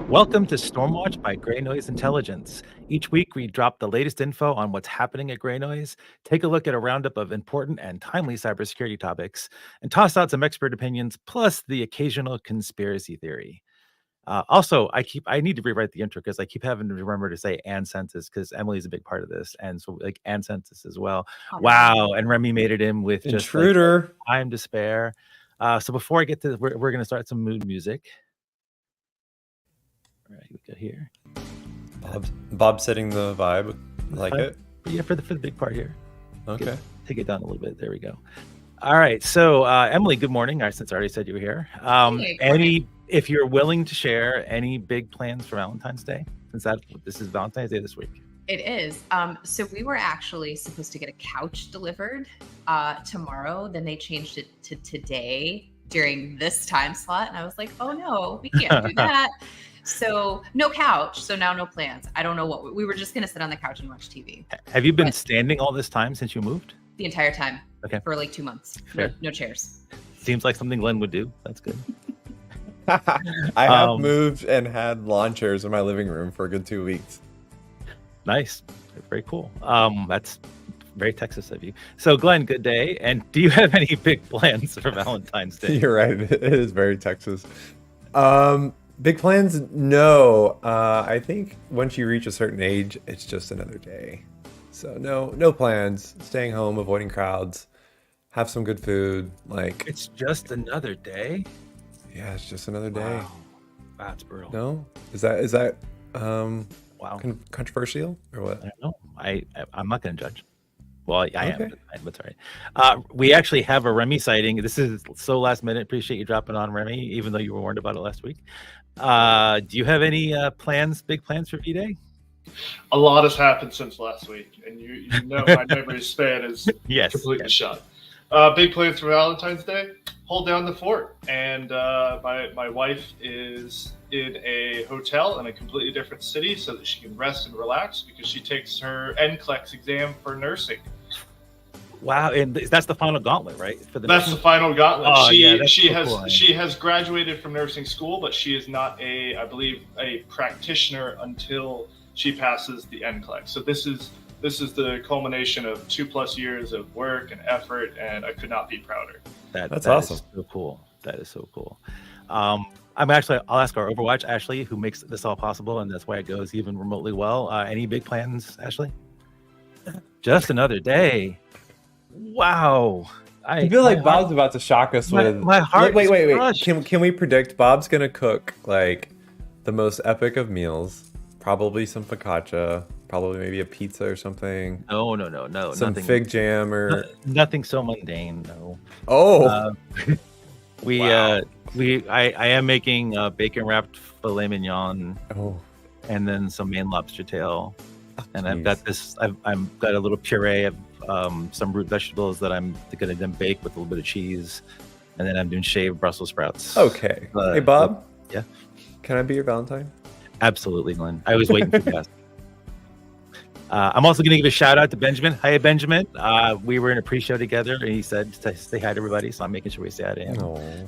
Welcome to Stormwatch by GreyNoise Intelligence. Each week, we drop the latest info on what's happening at GreyNoise, take a look at a roundup of important and timely cybersecurity topics, and toss out some expert opinions, plus the occasional conspiracy theory. Also, I need to rewrite the intro because I keep having to remember to say and census because Emily's a big part of this, and so like and census as well. Oh, Wow, and Remy made it in with just like Intruder. time to spare. So before I get to, we're going to start some mood music. All right, we got here. Bob setting the vibe. Like it. Yeah, for the big part here. Okay. Take it down a little bit. There we go. All right. So Emily, good morning. Since I already said you were here. If you're willing to share any big plans for Valentine's Day, since this is Valentine's Day this week. It is. So we were actually supposed to get a couch delivered tomorrow. Then they changed it to today during this time slot. And I was like, oh no, we can't do that. So no couch. So now no plans. I don't know what we were just going to sit on the couch and watch TV. Have you been standing all this time since you moved? The entire time. Okay. For like 2 months. No chairs. Seems like something Glenn would do. That's good. I have moved and had lawn chairs in my living room for a good 2 weeks. Nice. Very cool. That's very Texas of you. So Glenn, good day. And do you have any big plans for Valentine's Day? You're right. It is very Texas. Big plans? No. I think once you reach a certain age, it's just another day. So no plans. Staying home, avoiding crowds, have some good food. Like it's just another day. Yeah, it's just another day. Wow. That's brutal. No? Is that wow. Controversial or what? I don't know. I'm not going to judge. Well, I am, but all right. We actually have a Remy sighting. This is so last minute. Appreciate you dropping on, Remy, even though you were warned about it last week. Do you have any big plans for V-Day? A lot has happened since last week, and you know my memory span is completely shot. Big plans for Valentine's Day: hold down the fort. And my wife is in a hotel in a completely different city so that she can rest and relax because she takes her NCLEX exam for nursing. Wow, and that's the final gauntlet, right? That's the final gauntlet. Oh, she has graduated from nursing school, but she is not I believe a practitioner until she passes the NCLEX. So this is the culmination of 2+ years of work and effort, and I could not be prouder. That's awesome. Is so cool. That is so cool. I'll ask our Overwatch Ashley, who makes this all possible, and that's why it goes even remotely well. Any big plans, Ashley? Just another day. Wow. I feel like Bob's about to shock us with my heart. Wait. Can we predict Bob's gonna cook like the most epic of meals? Probably some focaccia, probably maybe a pizza or something. No. Some fig jam or nothing so mundane. No. Oh. I am making bacon wrapped filet mignon. Oh. And then some Maine lobster tail. And I've got I've got a little puree of some root vegetables that I'm gonna then bake with a little bit of cheese, and then I'm doing shaved Brussels sprouts. Okay. Hey Bob. Yeah. Can I be your Valentine? Absolutely, Glenn. I was waiting for you. I'm also going to give a shout out to Benjamin. Hi, Benjamin. We were in a pre-show together, and he said to say hi to everybody. So I'm making sure we say hi to him. Aww.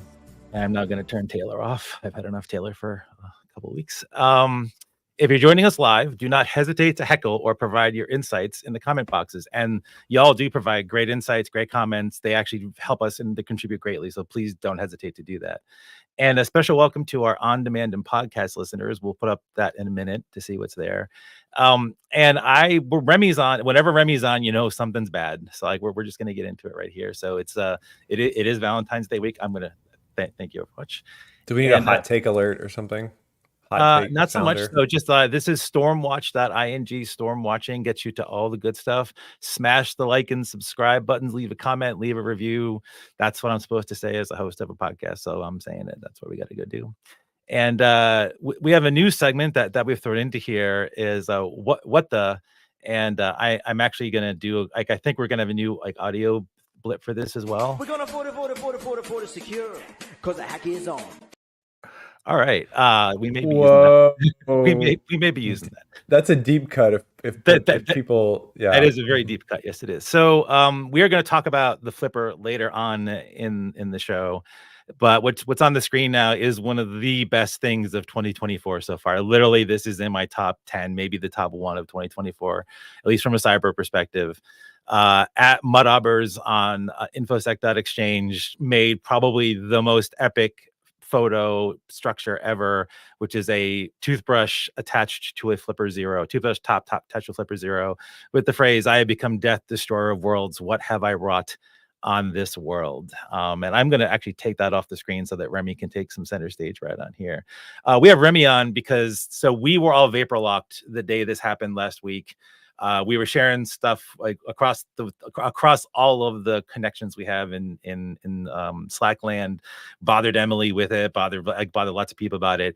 And I'm now going to turn Taylor off. I've had enough Taylor for a couple of weeks. If you're joining us live, do not hesitate to heckle or provide your insights in the comment boxes. And y'all do provide great insights, great comments. They actually help us and they contribute greatly. So please don't hesitate to do that. And a special welcome to our on-demand and podcast listeners. We'll put up that in a minute to see what's there. Remy's on. Whenever Remy's on, you know something's bad. So like we're just gonna get into it right here. So it is Valentine's Day week. I'm gonna thank you very much. Do we need a hot take alert or something? Not so much. So just this is stormwatch.ing. Storm watching gets you to all the good stuff. Smash the like and subscribe buttons. Leave a comment. Leave a review. That's what I'm supposed to say as a host of a podcast. So I'm saying it. That's what we got to go do. And we have a new segment that we've thrown into here is what the. And I'm actually gonna do I think we're gonna have a new audio blip for this as well. We're gonna border secure because the hack is on. All right. We may be using that. We may be using that. That's a deep cut if people That is a very deep cut. Yes, it is. So we are going to talk about the flipper later on in the show. But what's on the screen now is one of the best things of 2024 so far. Literally, this is in my top 10, maybe the top 1 of 2024, at least from a cyber perspective. At Mudaubers on infosec.exchange made probably the most epic photo structure ever, which is a toothbrush attached to a Flipper Zero, toothbrush top attached to a Flipper Zero, with the phrase, "I have become death, destroyer of worlds. What have I wrought on this world?" And I'm going to actually take that off the screen so that Remy can take some center stage right on here. We have Remy on because we were all vapor locked the day this happened last week. We were sharing stuff like across all of the connections we have in Slackland. Bothered Emily with it. Bothered lots of people about it.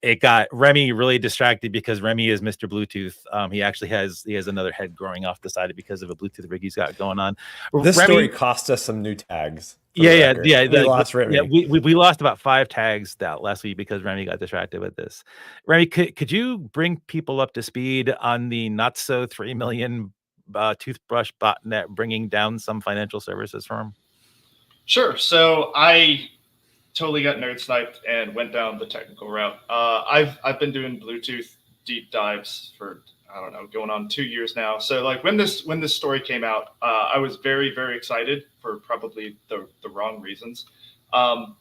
It got Remy really distracted because Remy is Mr. Bluetooth. He actually has another head growing off the side because of a Bluetooth rig he's got going on. This story cost us some new tags. Yeah. We lost Remy. Yeah, we lost about 5 tags that last week because Remy got distracted with this. Remy, could you bring people up to speed on the not so 3 million toothbrush botnet bringing down some financial services firm? Sure. So I totally got nerd sniped and went down the technical route. I've been doing Bluetooth deep dives for, I don't know, going on 2 years now. So like when this story came out, I was very, very excited for probably the wrong reasons.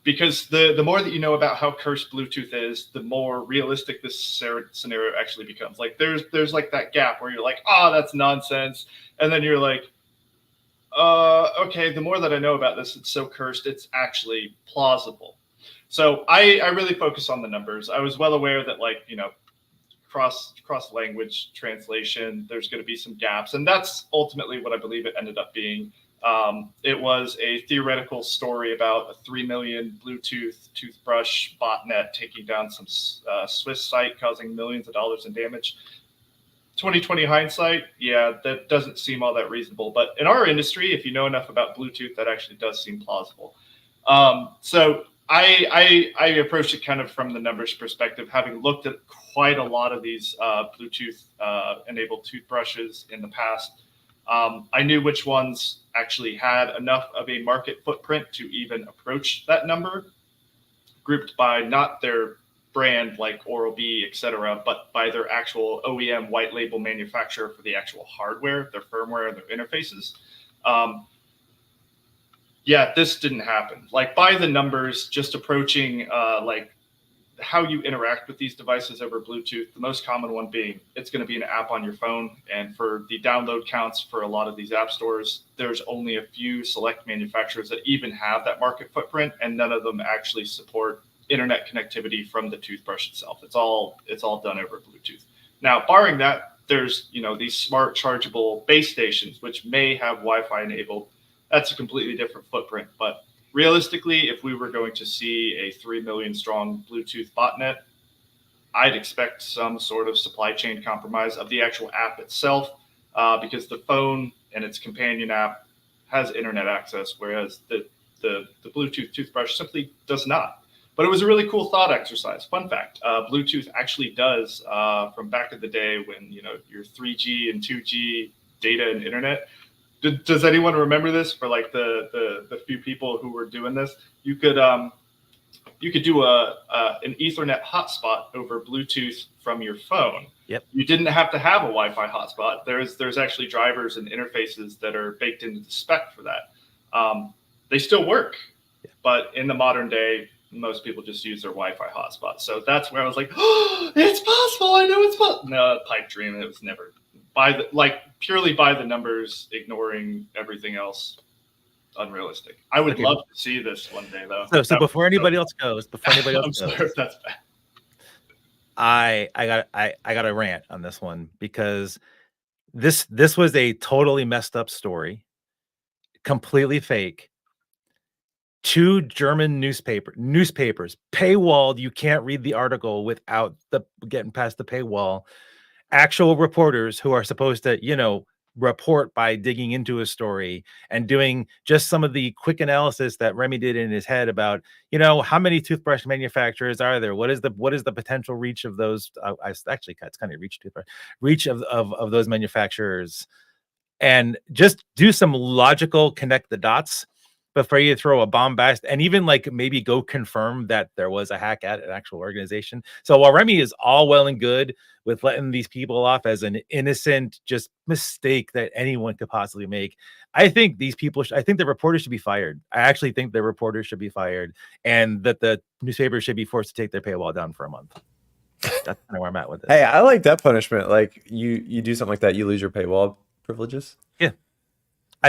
Because the more that you know about how cursed Bluetooth is, the more realistic this scenario actually becomes. Like there's like that gap where you're like, oh, that's nonsense. And then you're like, okay, the more that I know about this, it's so cursed, it's actually plausible. So I really focus on the numbers. I was well aware that, like, you know, cross language translation, there's going to be some gaps. And that's ultimately what I believe it ended up being. It was a theoretical story about a 3 million Bluetooth toothbrush botnet taking down some Swiss site, causing millions of dollars in damage. 2020 hindsight, yeah, that doesn't seem all that reasonable. But in our industry, if you know enough about Bluetooth, that actually does seem plausible. So I approached it kind of from the numbers perspective, having looked at quite a lot of these Bluetooth enabled toothbrushes in the past. I knew which ones actually had enough of a market footprint to even approach that number, grouped by not their brand like Oral-B, etc., but by their actual OEM white label manufacturer for the actual hardware, their firmware, and their interfaces. Yeah, this didn't happen. Like by the numbers, just approaching like how you interact with these devices over Bluetooth, the most common one being it's going to be an app on your phone. And for the download counts for a lot of these app stores, there's only a few select manufacturers that even have that market footprint, and none of them actually support internet connectivity from the toothbrush itself. It's all done over Bluetooth. Now, barring that, there's, you know, these smart chargeable base stations, which may have Wi-Fi enabled. That's a completely different footprint. But realistically, if we were going to see a 3 million strong Bluetooth botnet, I'd expect some sort of supply chain compromise of the actual app itself, because the phone and its companion app has internet access, whereas the Bluetooth toothbrush simply does not. But it was a really cool thought exercise. Fun fact, Bluetooth actually does, from back in the day when, you know, your 3G and 2G data and internet. Does anyone remember this? For like the few people who were doing this, you could do an Ethernet hotspot over Bluetooth from your phone. Yep. You didn't have to have a Wi-Fi hotspot. There's actually drivers and interfaces that are baked into the spec for that. They still work, but in the modern day, most people just use their Wi-Fi hotspot. So that's where I was like, oh, it's possible. I know it's possible. No, pipe dream. It was never purely by the numbers, ignoring everything else. Unrealistic. I would love to see this one day, though. So before anybody else goes, I'm sorry if that's bad. I got a rant on this one, because this was a totally messed up story, completely fake. 2 German newspapers paywalled. You can't read the article without getting past the paywall. Actual reporters who are supposed to, you know, report by digging into a story and doing just some of the quick analysis that Remy did in his head about, you know, how many toothbrush manufacturers are there? What is the potential reach of those? Actually, it's kind of reach of those manufacturers, and just do some logical connect the dots. but for you to throw a bombast and even like maybe go confirm that there was a hack at an actual organization. So while Remy is all well and good with letting these people off as an innocent just mistake that anyone could possibly make, I think these people, I think the reporters should be fired. I actually think the reporters should be fired, and that the newspapers should be forced to take their paywall down for a month. That's kind of where I'm at with it. Hey, I like that punishment. Like you do something like that, you lose your paywall privileges. Yeah.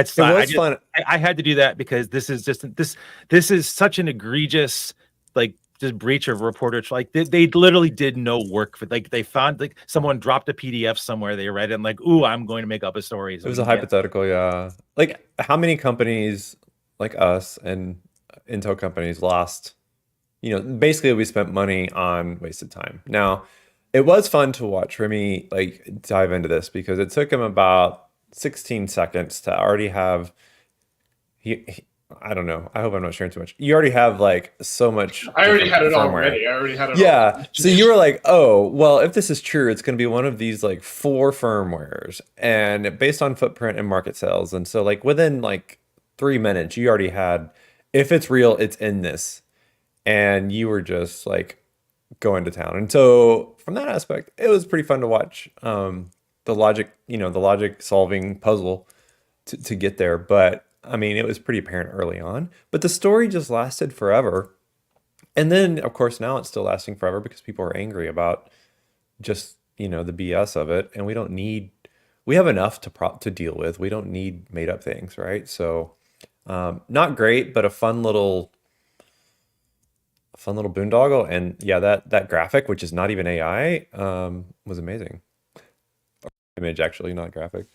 Fun. I had to do that because this is such an egregious, like, just breach of reporter. Like they literally did no work for, like, they found like someone dropped a PDF somewhere, they read it and like, ooh, I'm going to make up a story. So it was a hypothetical, yeah. Like how many companies like us and Intel companies lost, basically we spent money on wasted time. Now, it was fun to watch Remy like dive into this because it took him about 16 seconds to already have I don't know. I hope I'm not sharing too much. You already have like so much. I already had it already. Yeah. So you were like, oh, well, if this is true, it's going to be one of these like 4 firmwares and based on footprint and market sales. And so like within like 3 minutes, you already had, if it's real, it's in this. And you were just like going to town. And so from that aspect, it was pretty fun to watch. The logic solving puzzle to get there. But I mean, it was pretty apparent early on, but the story just lasted forever. And then of course, now it's still lasting forever because people are angry about just, the BS of it. And we have enough to deal with. We don't need made up things. Right. So, not great, but a fun little boondoggle. And yeah, that graphic, which is not even AI, was amazing. Image, actually, not graphic.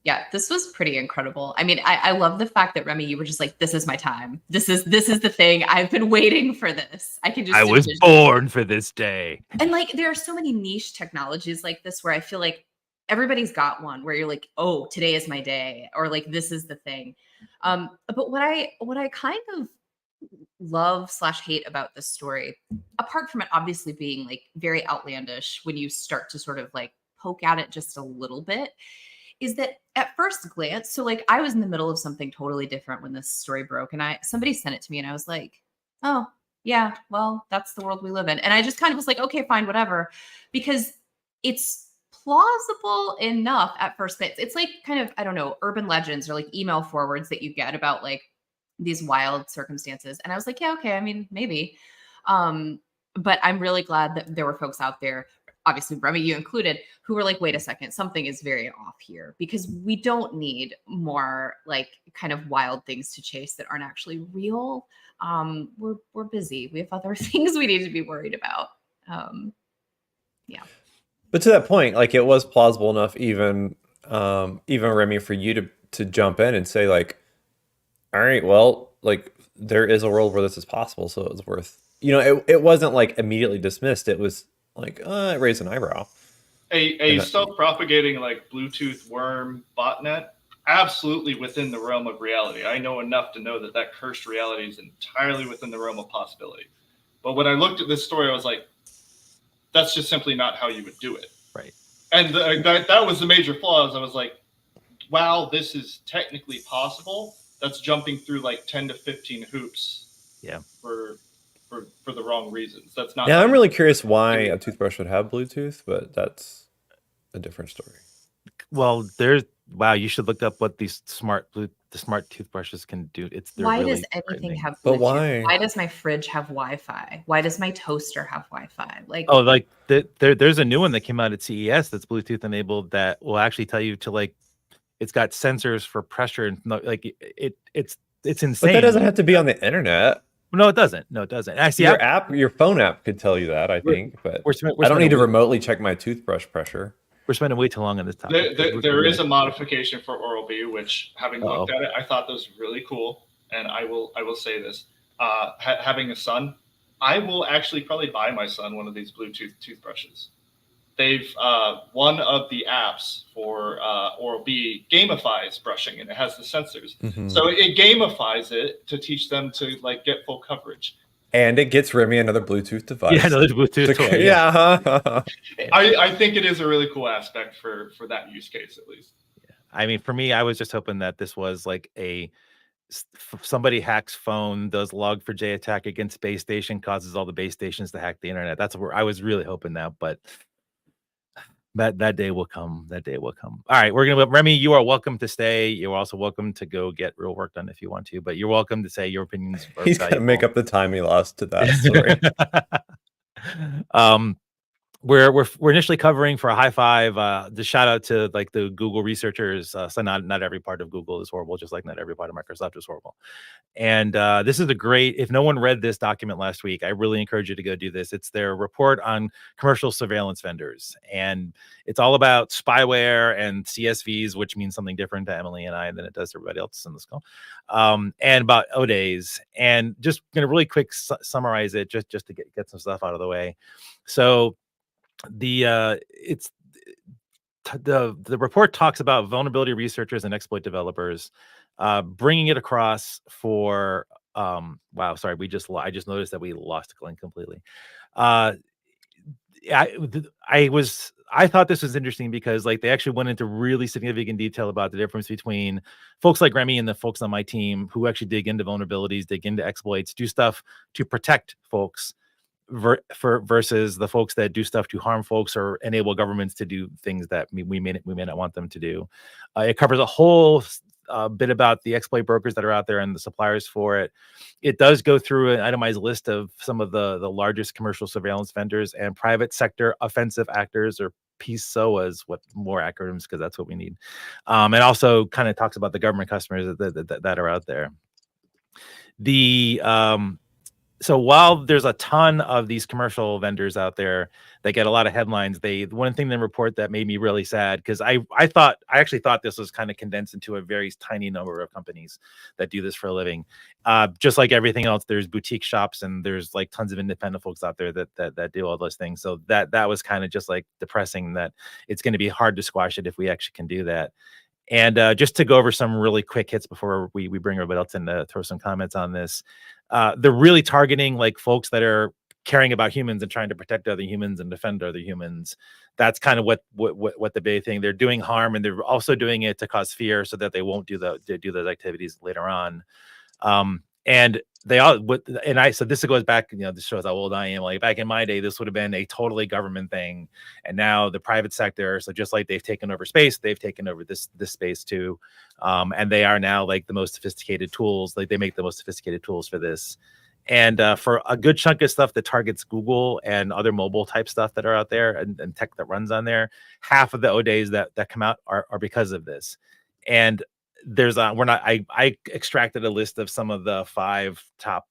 Yeah, this was pretty incredible. I mean, I love the fact that Remy, you were just like, this is my time. This is the thing. I've been waiting for this. I was born for this day. And like, there are so many niche technologies like this where I feel like everybody's got one where you're like, oh, today is my day, or like, this is the thing. But what I kind of love/hate about this story, apart from it obviously being like very outlandish when you start to sort of like poke at it just a little bit, is that at first glance, so like I was in the middle of something totally different when this story broke, and somebody sent it to me and I was like, oh yeah, well, that's the world we live in. And I just kind of was like, okay, fine, whatever, because it's plausible enough at first glance. It's like kind of, I don't know, urban legends or like email forwards that you get about like these wild circumstances. And I was like, yeah, okay, I mean, maybe. But I'm really glad that there were folks out there, obviously Remy, you included, who were like, wait a second, something is very off here, because we don't need more like kind of wild things to chase that aren't actually real. We're busy. We have other things we need to be worried about. Yeah. But to that point, like it was plausible enough, even Remy, for you to jump in and say like, all right, well, like there is a world where this is possible. So it was worth, it wasn't like immediately dismissed. It was like, it raised an eyebrow. A self-propagating like Bluetooth worm botnet, absolutely within the realm of reality. I know enough to know that cursed reality is entirely within the realm of possibility. But when I looked at this story, I was like, that's just simply not how you would do it. Right. And that was the major flaw. I was like, wow, this is technically possible. That's jumping through like 10 to 15 hoops. Yeah. For the wrong reasons. That's not. Yeah, I'm really curious why a toothbrush would have Bluetooth, but that's a different story. Well, you should look up what these smart toothbrushes can do. Why really does anything have Bluetooth? But why? Why does my fridge have Wi-Fi? Why does my toaster have Wi-Fi? Like, oh, like there's a new one that came out at CES that's Bluetooth enabled that will actually tell you to like, it's got sensors for pressure and like it's insane. But that doesn't have to be on the internet. No, it doesn't. No, it doesn't. Actually, your phone app could tell you that, I think, but I don't need to remotely check my toothbrush pressure. We're spending way too long on this topic. There is a modification for Oral-B, which, having looked at it, I thought was really cool. And I will say this: having a son, I will actually probably buy my son one of these Bluetooth toothbrushes. They've one of the apps for Oral-B gamifies brushing, and it has the sensors. Mm-hmm. So it gamifies it to teach them to like get full coverage. And it gets Remy another Bluetooth device. Yeah, another Bluetooth toy. Yeah. I think it is a really cool aspect for that use case, at least. Yeah. I mean, for me, I was just hoping that this was like a somebody hacks phone, does log4j attack against base station, causes all the base stations to hack the internet. That's where I was really hoping that, but that day will come. That day will come. All right, we're gonna Remy. You are welcome to stay. You're also welcome to go get real work done if you want to, but you're welcome to say your opinions. He's gonna make up the time he lost to that story. We're initially covering for a high five. The shout out to like the Google researchers. So not every part of Google is horrible, just like not every part of Microsoft is horrible. And this is a great. If no one read this document last week, I really encourage you to go do this. It's their report on commercial surveillance vendors, and it's all about spyware and CSVs, which means something different to Emily and I than it does to everybody else in this call. And about ODAs. And just gonna really quick summarize it, just to get some stuff out of the way. So the report talks about vulnerability researchers and exploit developers bringing it across for wow, sorry, I just noticed that we lost Glenn completely. I thought this was interesting because like they actually went into really significant detail about the difference between folks like Remy and the folks on my team who actually dig into vulnerabilities, dig into exploits, do stuff to protect folks versus the folks that do stuff to harm folks or enable governments to do things that we may not want them to do. It covers a whole bit about the exploit brokers that are out there and the suppliers for it. It does go through an itemized list of some of the largest commercial surveillance vendors and private sector offensive actors, or PSOAs, what more acronyms, because that's what we need. And also kind of talks about the government customers that are out there. So while there's a ton of these commercial vendors out there that get a lot of headlines, one thing in the report that made me really sad, because I actually thought this was kind of condensed into a very tiny number of companies that do this for a living. Just like everything else, there's boutique shops and there's like tons of independent folks out there that do all those things. So that was kind of just like depressing that it's going to be hard to squash it if we actually can do that. And just to go over some really quick hits before we bring everybody else in to throw some comments on this. They're really targeting like folks that are caring about humans and trying to protect other humans and defend other humans. That's kind of what the big thing. They're doing harm, and they're also doing it to cause fear so that they won't do those activities later on. And they all, so this goes back, this shows how old I am. Like back in my day, this would have been a totally government thing. And now the private sector, so just like they've taken over space, they've taken over this space too. And they are now like the most sophisticated tools. Like they make the most sophisticated tools for this. And for a good chunk of stuff that targets Google and other mobile type stuff that are out there and tech that runs on there, half of the ODAs that come out are because of this. And there's I extracted a list of some of the 5 top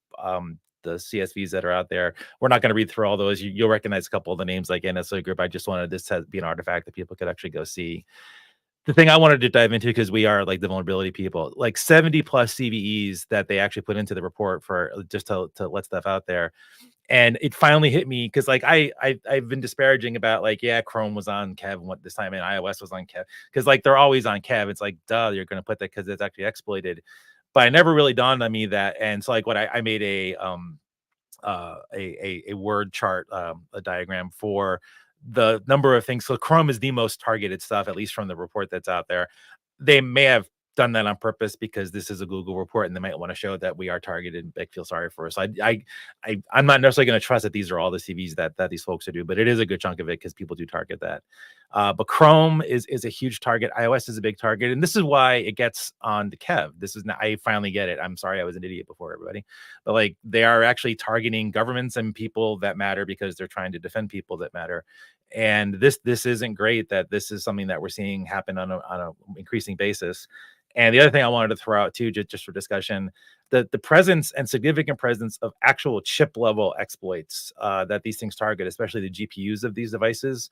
the CSVs that are out there. We're not going to read through all those. You'll recognize a couple of the names like NSO Group. I just wanted this to be an artifact that people could actually go see. The thing I wanted to dive into, because we are like the vulnerability people, like 70 plus CVEs that they actually put into the report for just to let stuff out there. And it finally hit me because like I've been disparaging about like, yeah, Chrome was on Kev this time and iOS was on Kev, because like they're always on Kev. It's like, duh, you're going to put that because it's actually exploited. But it never really dawned on me that. And so like what I made a word chart, a diagram for the number of things. So Chrome is the most targeted stuff, at least from the report that's out there. They may have done that on purpose because this is a Google report and they might want to show that we are targeted and feel sorry for us. So I'm not necessarily going to trust that these are all the CVs that these folks are do, but it is a good chunk of it because people do target that. But Chrome is a huge target. iOS is a big target. And this is why it gets on the Kev. I finally get it. I'm sorry I was an idiot before, everybody. But like they are actually targeting governments and people that matter because they're trying to defend people that matter. And this isn't great that this is something that we're seeing happen on a increasing basis. And the other thing I wanted to throw out too, just for discussion, the presence and significant presence of actual chip level exploits that these things target, especially the GPUs of these devices.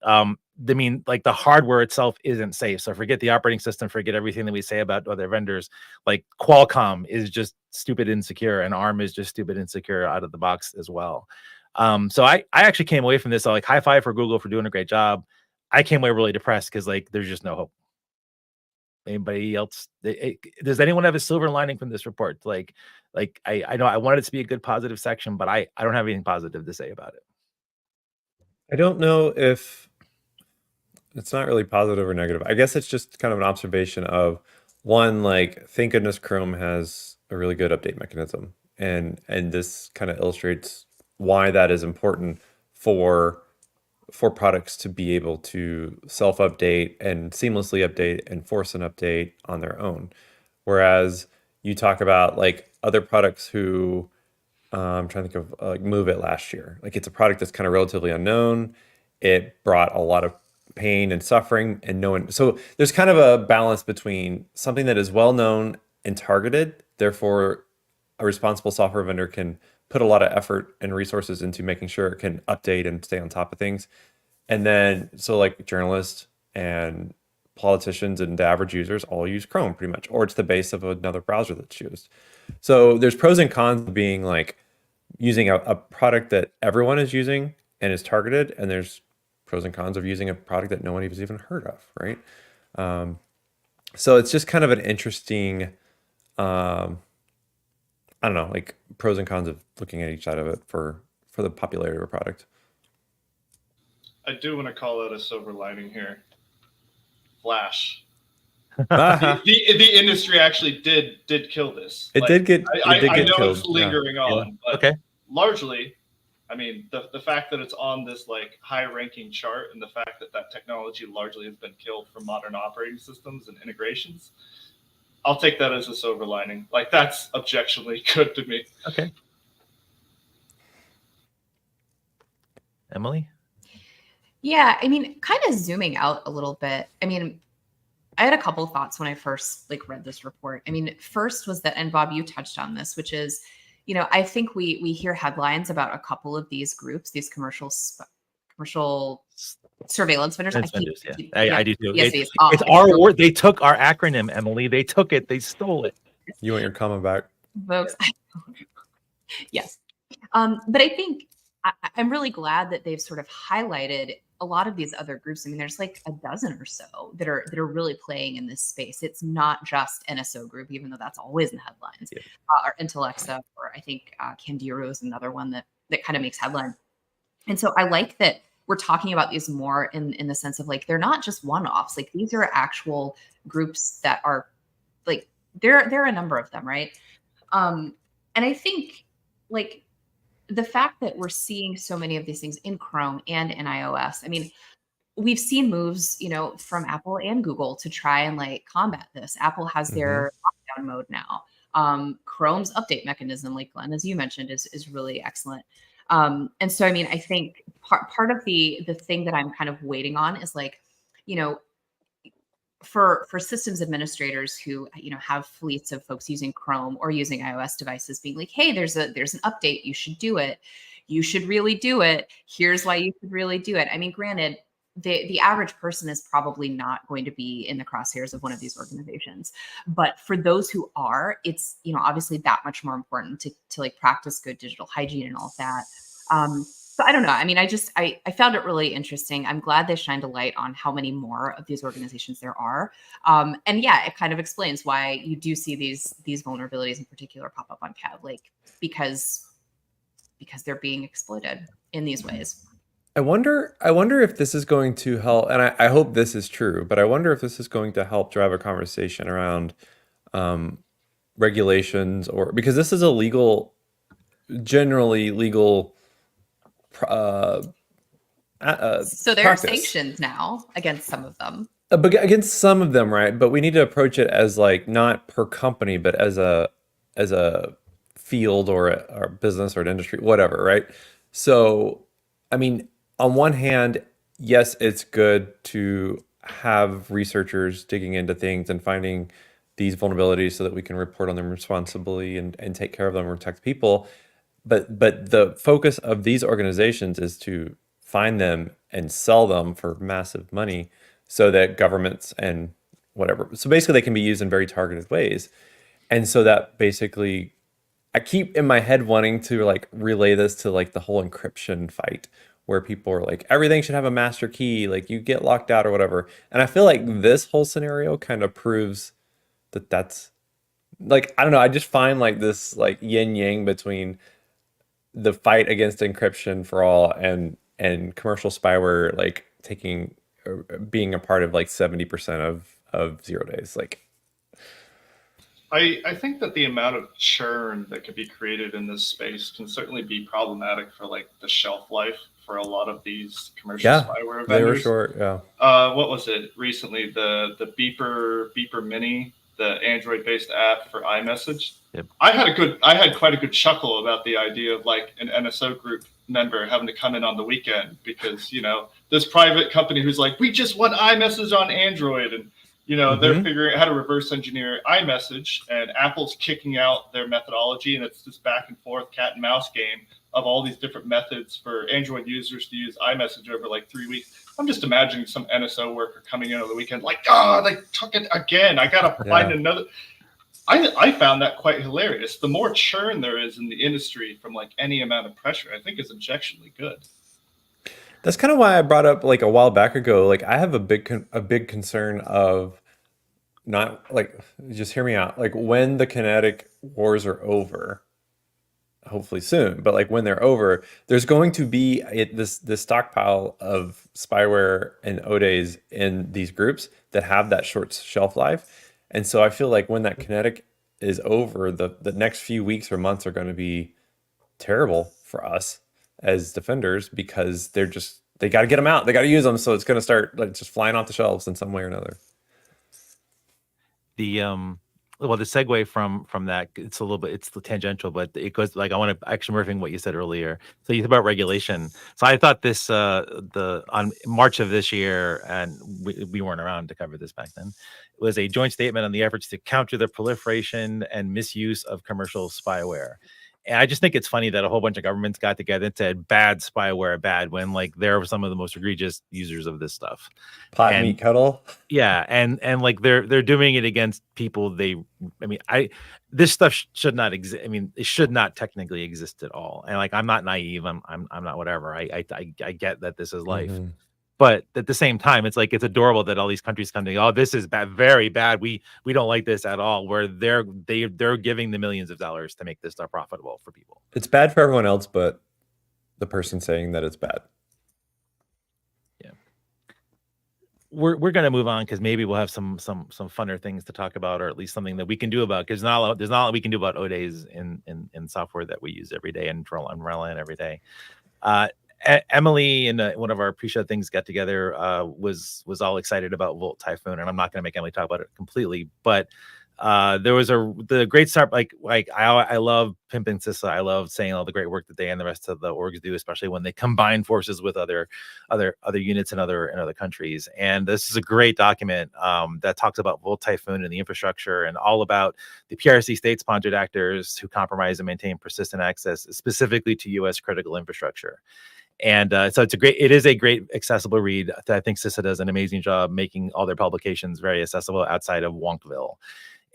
Like the hardware itself isn't safe. So forget the operating system, forget everything that we say about other vendors. Like Qualcomm is just stupid insecure, and ARM is just stupid insecure out of the box as well. So I actually came away from this like high five for Google for doing a great job. I came away really depressed because like there's just no hope. Anybody else? Does anyone have a silver lining from this report? Like I know I wanted it to be a good positive section, but I don't have anything positive to say about it. I don't know if it's not really positive or negative. I guess it's just kind of an observation of one, like, thank goodness Chrome has a really good update mechanism, and this kind of illustrates why that is important for products to be able to self-update and seamlessly update and force an update on their own. Whereas you talk about like other products who, I'm trying to think of like Move It last year. Like it's a product that's kind of relatively unknown. It brought a lot of pain and suffering, and no one. So there's kind of a balance between something that is well known and targeted. Therefore, a responsible software vendor can put a lot of effort and resources into making sure it can update and stay on top of things. And then, so like journalists and politicians and the average users all use Chrome pretty much, or it's the base of another browser that's used. So there's pros and cons of being like using a product that everyone is using and is targeted, and there's pros and cons of using a product that no one has even heard of, right? So it's just kind of an interesting, I don't know, like pros and cons of looking at each side of it for the popularity of a product. I do want to call out a silver lining here. Flash. the industry actually did kill this. It did get I know killed. it's lingering on, but okay. Largely, I mean, the fact that it's on this like high-ranking chart, and the fact that that technology largely has been killed for modern operating systems and integrations, I'll take that as a silver lining. Like that's objectionably good to me. Okay. Emily? Yeah, I mean, kind of zooming out a little bit. I mean, I had a couple of thoughts when I first like read this report. I mean, first was that, and Bob, you touched on this, which is, you know, I think we hear headlines about a couple of these groups, these commercial surveillance vendors. I do too. Yes, it's our word. They took our acronym, Emily. They took it. They stole it. You want your comment back, folks? Yes, but I think I'm really glad that they've sort of highlighted a lot of these other groups. I mean, there's like a dozen or so that are really playing in this space. It's not just NSO Group, even though that's always in the headlines. Yeah. Or Intellexa, or I think Candiro is another one that kind of makes headlines. And so I like that we're talking about these more in the sense of like they're not just one-offs. Like these are actual groups that are like there are a number of them, right? And I think like the fact that we're seeing so many of these things in Chrome and in iOS, I mean, we've seen moves, you know, from Apple and Google to try and like combat this. Apple has their lockdown mode now. Chrome's update mechanism, like Glenn, as you mentioned, is really excellent. And so, I mean, I think part of the thing that I'm kind of waiting on is like, you know, for systems administrators who, you know, have fleets of folks using Chrome or using iOS devices being like, hey, there's an update, you should do it. You should really do it. Here's why you should really do it. I mean, granted, the average person is probably not going to be in the crosshairs of one of these organizations. But for those who are, it's, you know, obviously that much more important to like practice good digital hygiene and all of that. So I don't know. I mean, I found it really interesting. I'm glad they shined a light on how many more of these organizations there are. And yeah, it kind of explains why you do see these vulnerabilities in particular pop up on CAD, like because they're being exploited in these ways. I wonder if this is going to help, and I hope this is true, but I wonder if this is going to help drive a conversation around regulations, or because this is a generally legal so there practice. Are sanctions now against some of them. But against some of them, right? But we need to approach it as like not per company, but as a field or a business or an industry, whatever, right? So, I mean, on one hand, yes, it's good to have researchers digging into things and finding these vulnerabilities so that we can report on them responsibly and take care of them and protect people. But the focus of these organizations is to find them and sell them for massive money so that governments and whatever. So basically they can be used in very targeted ways. And so that basically, I keep in my head wanting to like relay this to like the whole encryption fight where people are like, everything should have a master key, like you get locked out or whatever. And I feel like this whole scenario kind of proves that that's like, I don't know, I just find like this like yin yang between the fight against encryption for all and commercial spyware, like being a part of like 70% of 0 days. Like, I think that the amount of churn that could be created in this space can certainly be problematic for like the shelf life for a lot of these commercial spyware vendors. They were short, yeah. What was it recently? The Beeper Mini, the Android-based app for iMessage. Yep. I had quite a good chuckle about the idea of like an NSO group member having to come in on the weekend because, you know, this private company who's like, we just want iMessage on Android, and you know, they're figuring out how to reverse engineer iMessage, and Apple's kicking out their methodology, and it's this back and forth cat and mouse game of all these different methods for Android users to use iMessage over like 3 weeks. I'm just imagining some NSO worker coming in on the weekend like, oh, they took it again. I got to find another. I found that quite hilarious. The more churn there is in the industry from like any amount of pressure, I think is objectionably good. That's kind of why I brought up like a while back ago, like I have a big concern of not like, just hear me out. Like when the kinetic wars are over, hopefully soon, but like when they're over, there's going to be this stockpile of spyware and ODAs in these groups that have that short shelf life. And so I feel like when that kinetic is over, the next few weeks or months are going to be terrible for us as defenders, because they got to get them out. They got to use them. So it's going to start like just flying off the shelves in some way or another. Well, the segue from that, it's a little bit, it's tangential, but it goes like, I want to actually referring what you said earlier. So you talk about regulation. So I thought this, on March of this year, and we weren't around to cover this back then, was a joint statement on the efforts to counter the proliferation and misuse of commercial spyware. And I just think it's funny that a whole bunch of governments got together and said bad spyware, bad, when like they're some of the most egregious users of this stuff. Pot meat kettle. Yeah, and like they're doing it against people this stuff should not exist. I mean, it should not technically exist at all. And like I'm not naive. I'm not whatever. I get that this is life. But at the same time, it's like it's adorable that all these countries come to, oh, this is bad, very bad. We don't like this at all. Where they're giving the millions of dollars to make this stuff profitable for people. It's bad for everyone else, but the person saying that it's bad. Yeah, we're gonna move on because maybe we'll have some funner things to talk about, or at least something that we can do about. Because there's not a lot we can do about ODAs in software that we use every day and rely on every day. Emily and one of our pre-show things got together, was all excited about Volt Typhoon, and I'm not going to make Emily talk about it completely, but there was the great start. Like I love pimping CISA. I love saying all the great work that they and the rest of the orgs do, especially when they combine forces with other units in other countries. And this is a great document that talks about Volt Typhoon and the infrastructure, and all about the PRC state-sponsored actors who compromise and maintain persistent access, specifically to U.S. critical infrastructure. And so it is a great accessible read. I think CISA does an amazing job making all their publications very accessible outside of Wonkville.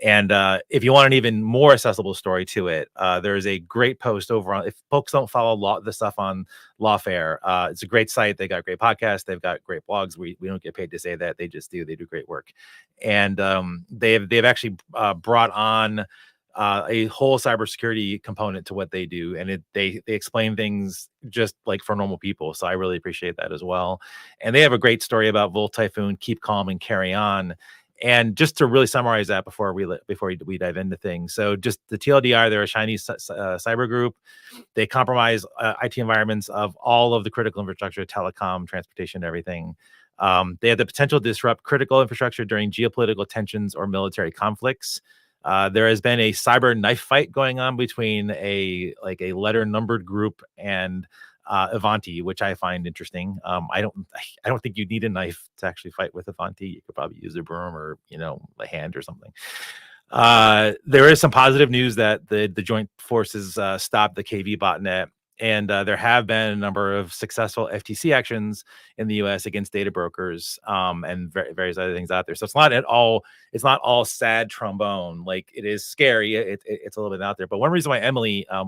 And if you want an even more accessible story to it, there is a great post over on, if folks don't follow the stuff on Lawfare, it's a great site. They got great podcasts. They've got great blogs. We don't get paid to say that. They just do. They do great work. And they've actually brought on a whole cybersecurity component to what they do, and they explain things just like for normal people. So I really appreciate that as well. And they have a great story about Volt Typhoon, Keep Calm and Carry On. And just to really summarize that before we dive into things. So just the TLDR, they're a Chinese cyber group. They compromise IT environments of all of the critical infrastructure, telecom, transportation, everything. They have the potential to disrupt critical infrastructure during geopolitical tensions or military conflicts. There has been a cyber knife fight going on between a letter numbered group and Avanti, which I find interesting. I don't think you need a knife to actually fight with Avanti. You could probably use a broom or a hand or something. There is some positive news that the joint forces stopped the KV botnet. And there have been a number of successful FTC actions in the U.S. against data brokers and various other things out there. So it's not all sad trombone. Like, it is scary. It's a little bit out there. But one reason why Emily, I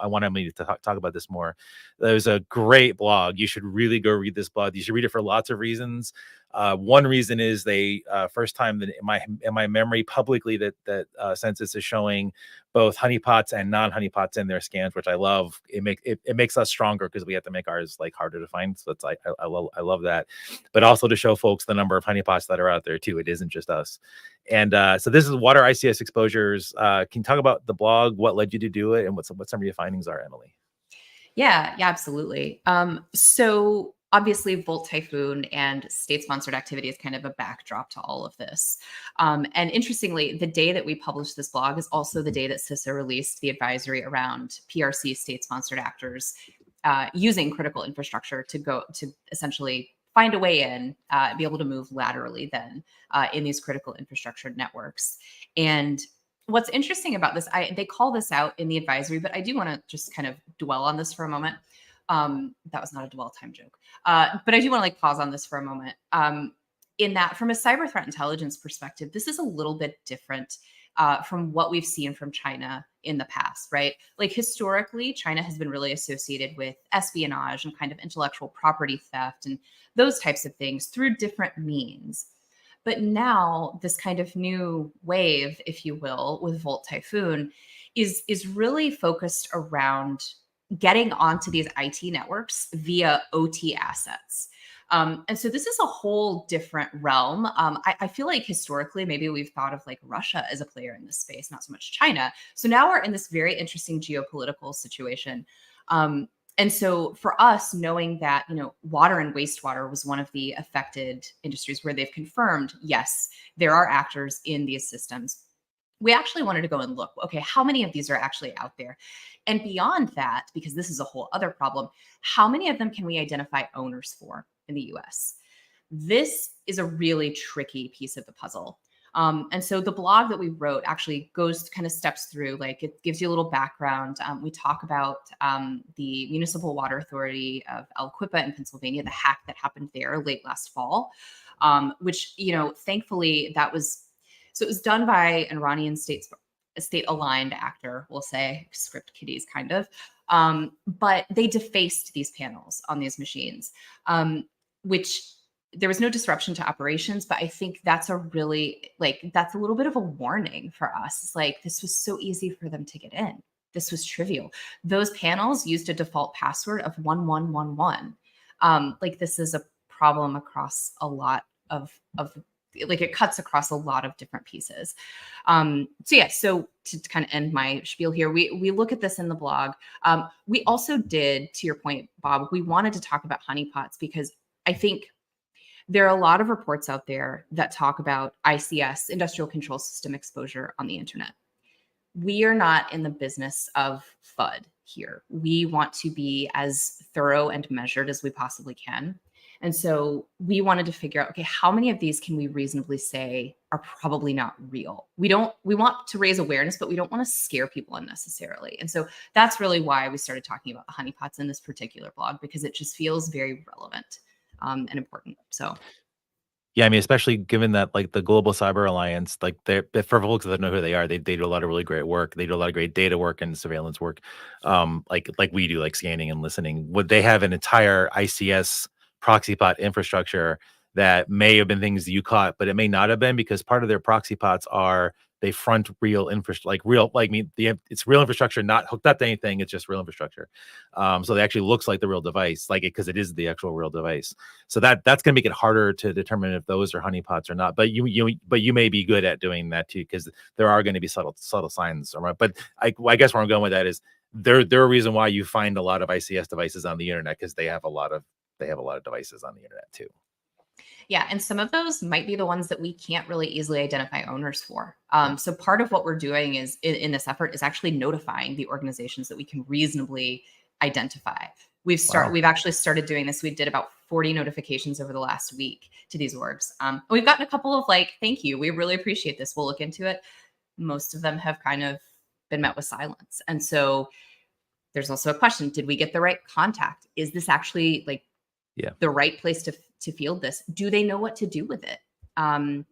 want Emily to talk about this more. There's a great blog. You should really go read this blog. You should read it for lots of reasons. One reason is they first time that in my memory publicly that Census is showing both honeypots and non-honeypots in their scans, which I love. It makes us stronger because we have to make ours like harder to find. So it's I love that, but also to show folks the number of honeypots that are out there too. It isn't just us. And so this is water ICS exposures. Can you talk about the blog, what led you to do it, and what some of your findings are, Emily? Yeah, absolutely. So obviously Volt Typhoon and state-sponsored activity is kind of a backdrop to all of this. And interestingly, the day that we published this blog is also the day that CISA released the advisory around PRC state-sponsored actors using critical infrastructure to essentially find a way in, be able to move laterally then in these critical infrastructure networks. And what's interesting about this, they call this out in the advisory, but I do want to just kind of dwell on this for a moment. That was not a dwell time joke, but I do want to like pause on this for a moment. In that, from a cyber threat intelligence perspective, this is a little bit different from what we've seen from China in the past, right? Like historically, China has been really associated with espionage and kind of intellectual property theft and those types of things through different means. But now this kind of new wave, if you will, with Volt Typhoon is really focused around getting onto these IT networks via OT assets. And so this is a whole different realm. I feel like historically, maybe we've thought of like Russia as a player in this space, not so much China. So now we're in this very interesting geopolitical situation. And so for us, knowing that, water and wastewater was one of the affected industries where they've confirmed, yes, there are actors in these systems. We actually wanted to go and look, okay, how many of these are actually out there? And beyond that, because this is a whole other problem, how many of them can we identify owners for in the US? This is a really tricky piece of the puzzle. And so the blog that we wrote actually kind of steps through, like it gives you a little background. We talk about the Municipal Water Authority of El Quipa in Pennsylvania, the hack that happened there late last fall, which, thankfully it was done by an Iranian state-aligned actor, we'll say, script kiddies kind of, but they defaced these panels on these machines, which there was no disruption to operations, but I think that's a little bit of a warning for us. It's like, this was so easy for them to get in. This was trivial. Those panels used a default password of 1111. This is a problem across a lot of it cuts across a lot of different pieces. So to kind of end my spiel here, we look at this in the blog. We also did, to your point, Bob, we wanted to talk about honeypots because I think there are a lot of reports out there that talk about ICS, industrial control system exposure on the internet. We are not in the business of FUD here. We want to be as thorough and measured as we possibly can. And so we wanted to figure out, okay, how many of these can we reasonably say are probably not real? We want to raise awareness, but we don't want to scare people unnecessarily. And so that's really why we started talking about the honeypots in this particular blog, because it just feels very relevant and important. So. Yeah, I mean, especially given that like the Global Cyber Alliance, like for folks that know who they are, they do a lot of really great work. They do a lot of great data work and surveillance work, like we do, like scanning and listening. Would they have an entire ICS proxypot infrastructure that may have been things that you caught, but it may not have been, because part of their proxypots are they front real infrastructure, it's real infrastructure, not hooked up to anything. It's just real infrastructure. So it actually looks like the real device, because it is the actual real device. So that's going to make it harder to determine if those are honeypots or not. But you may be good at doing that too, because there are going to be subtle signs. But I guess where I'm going with that is they're a reason why you find a lot of ICS devices on the internet, because they have a lot of devices on the internet too. Yeah, and some of those might be the ones that we can't really easily identify owners for. So part of what we're doing is in this effort is actually notifying the organizations that we can reasonably identify. We've actually started doing this. We did about 40 notifications over the last week to these orgs. We've gotten a couple of thank you. We really appreciate this. We'll look into it. Most of them have kind of been met with silence. And so there's also a question, did we get the right contact? Is this actually the right place to field this? Do they know what to do with it?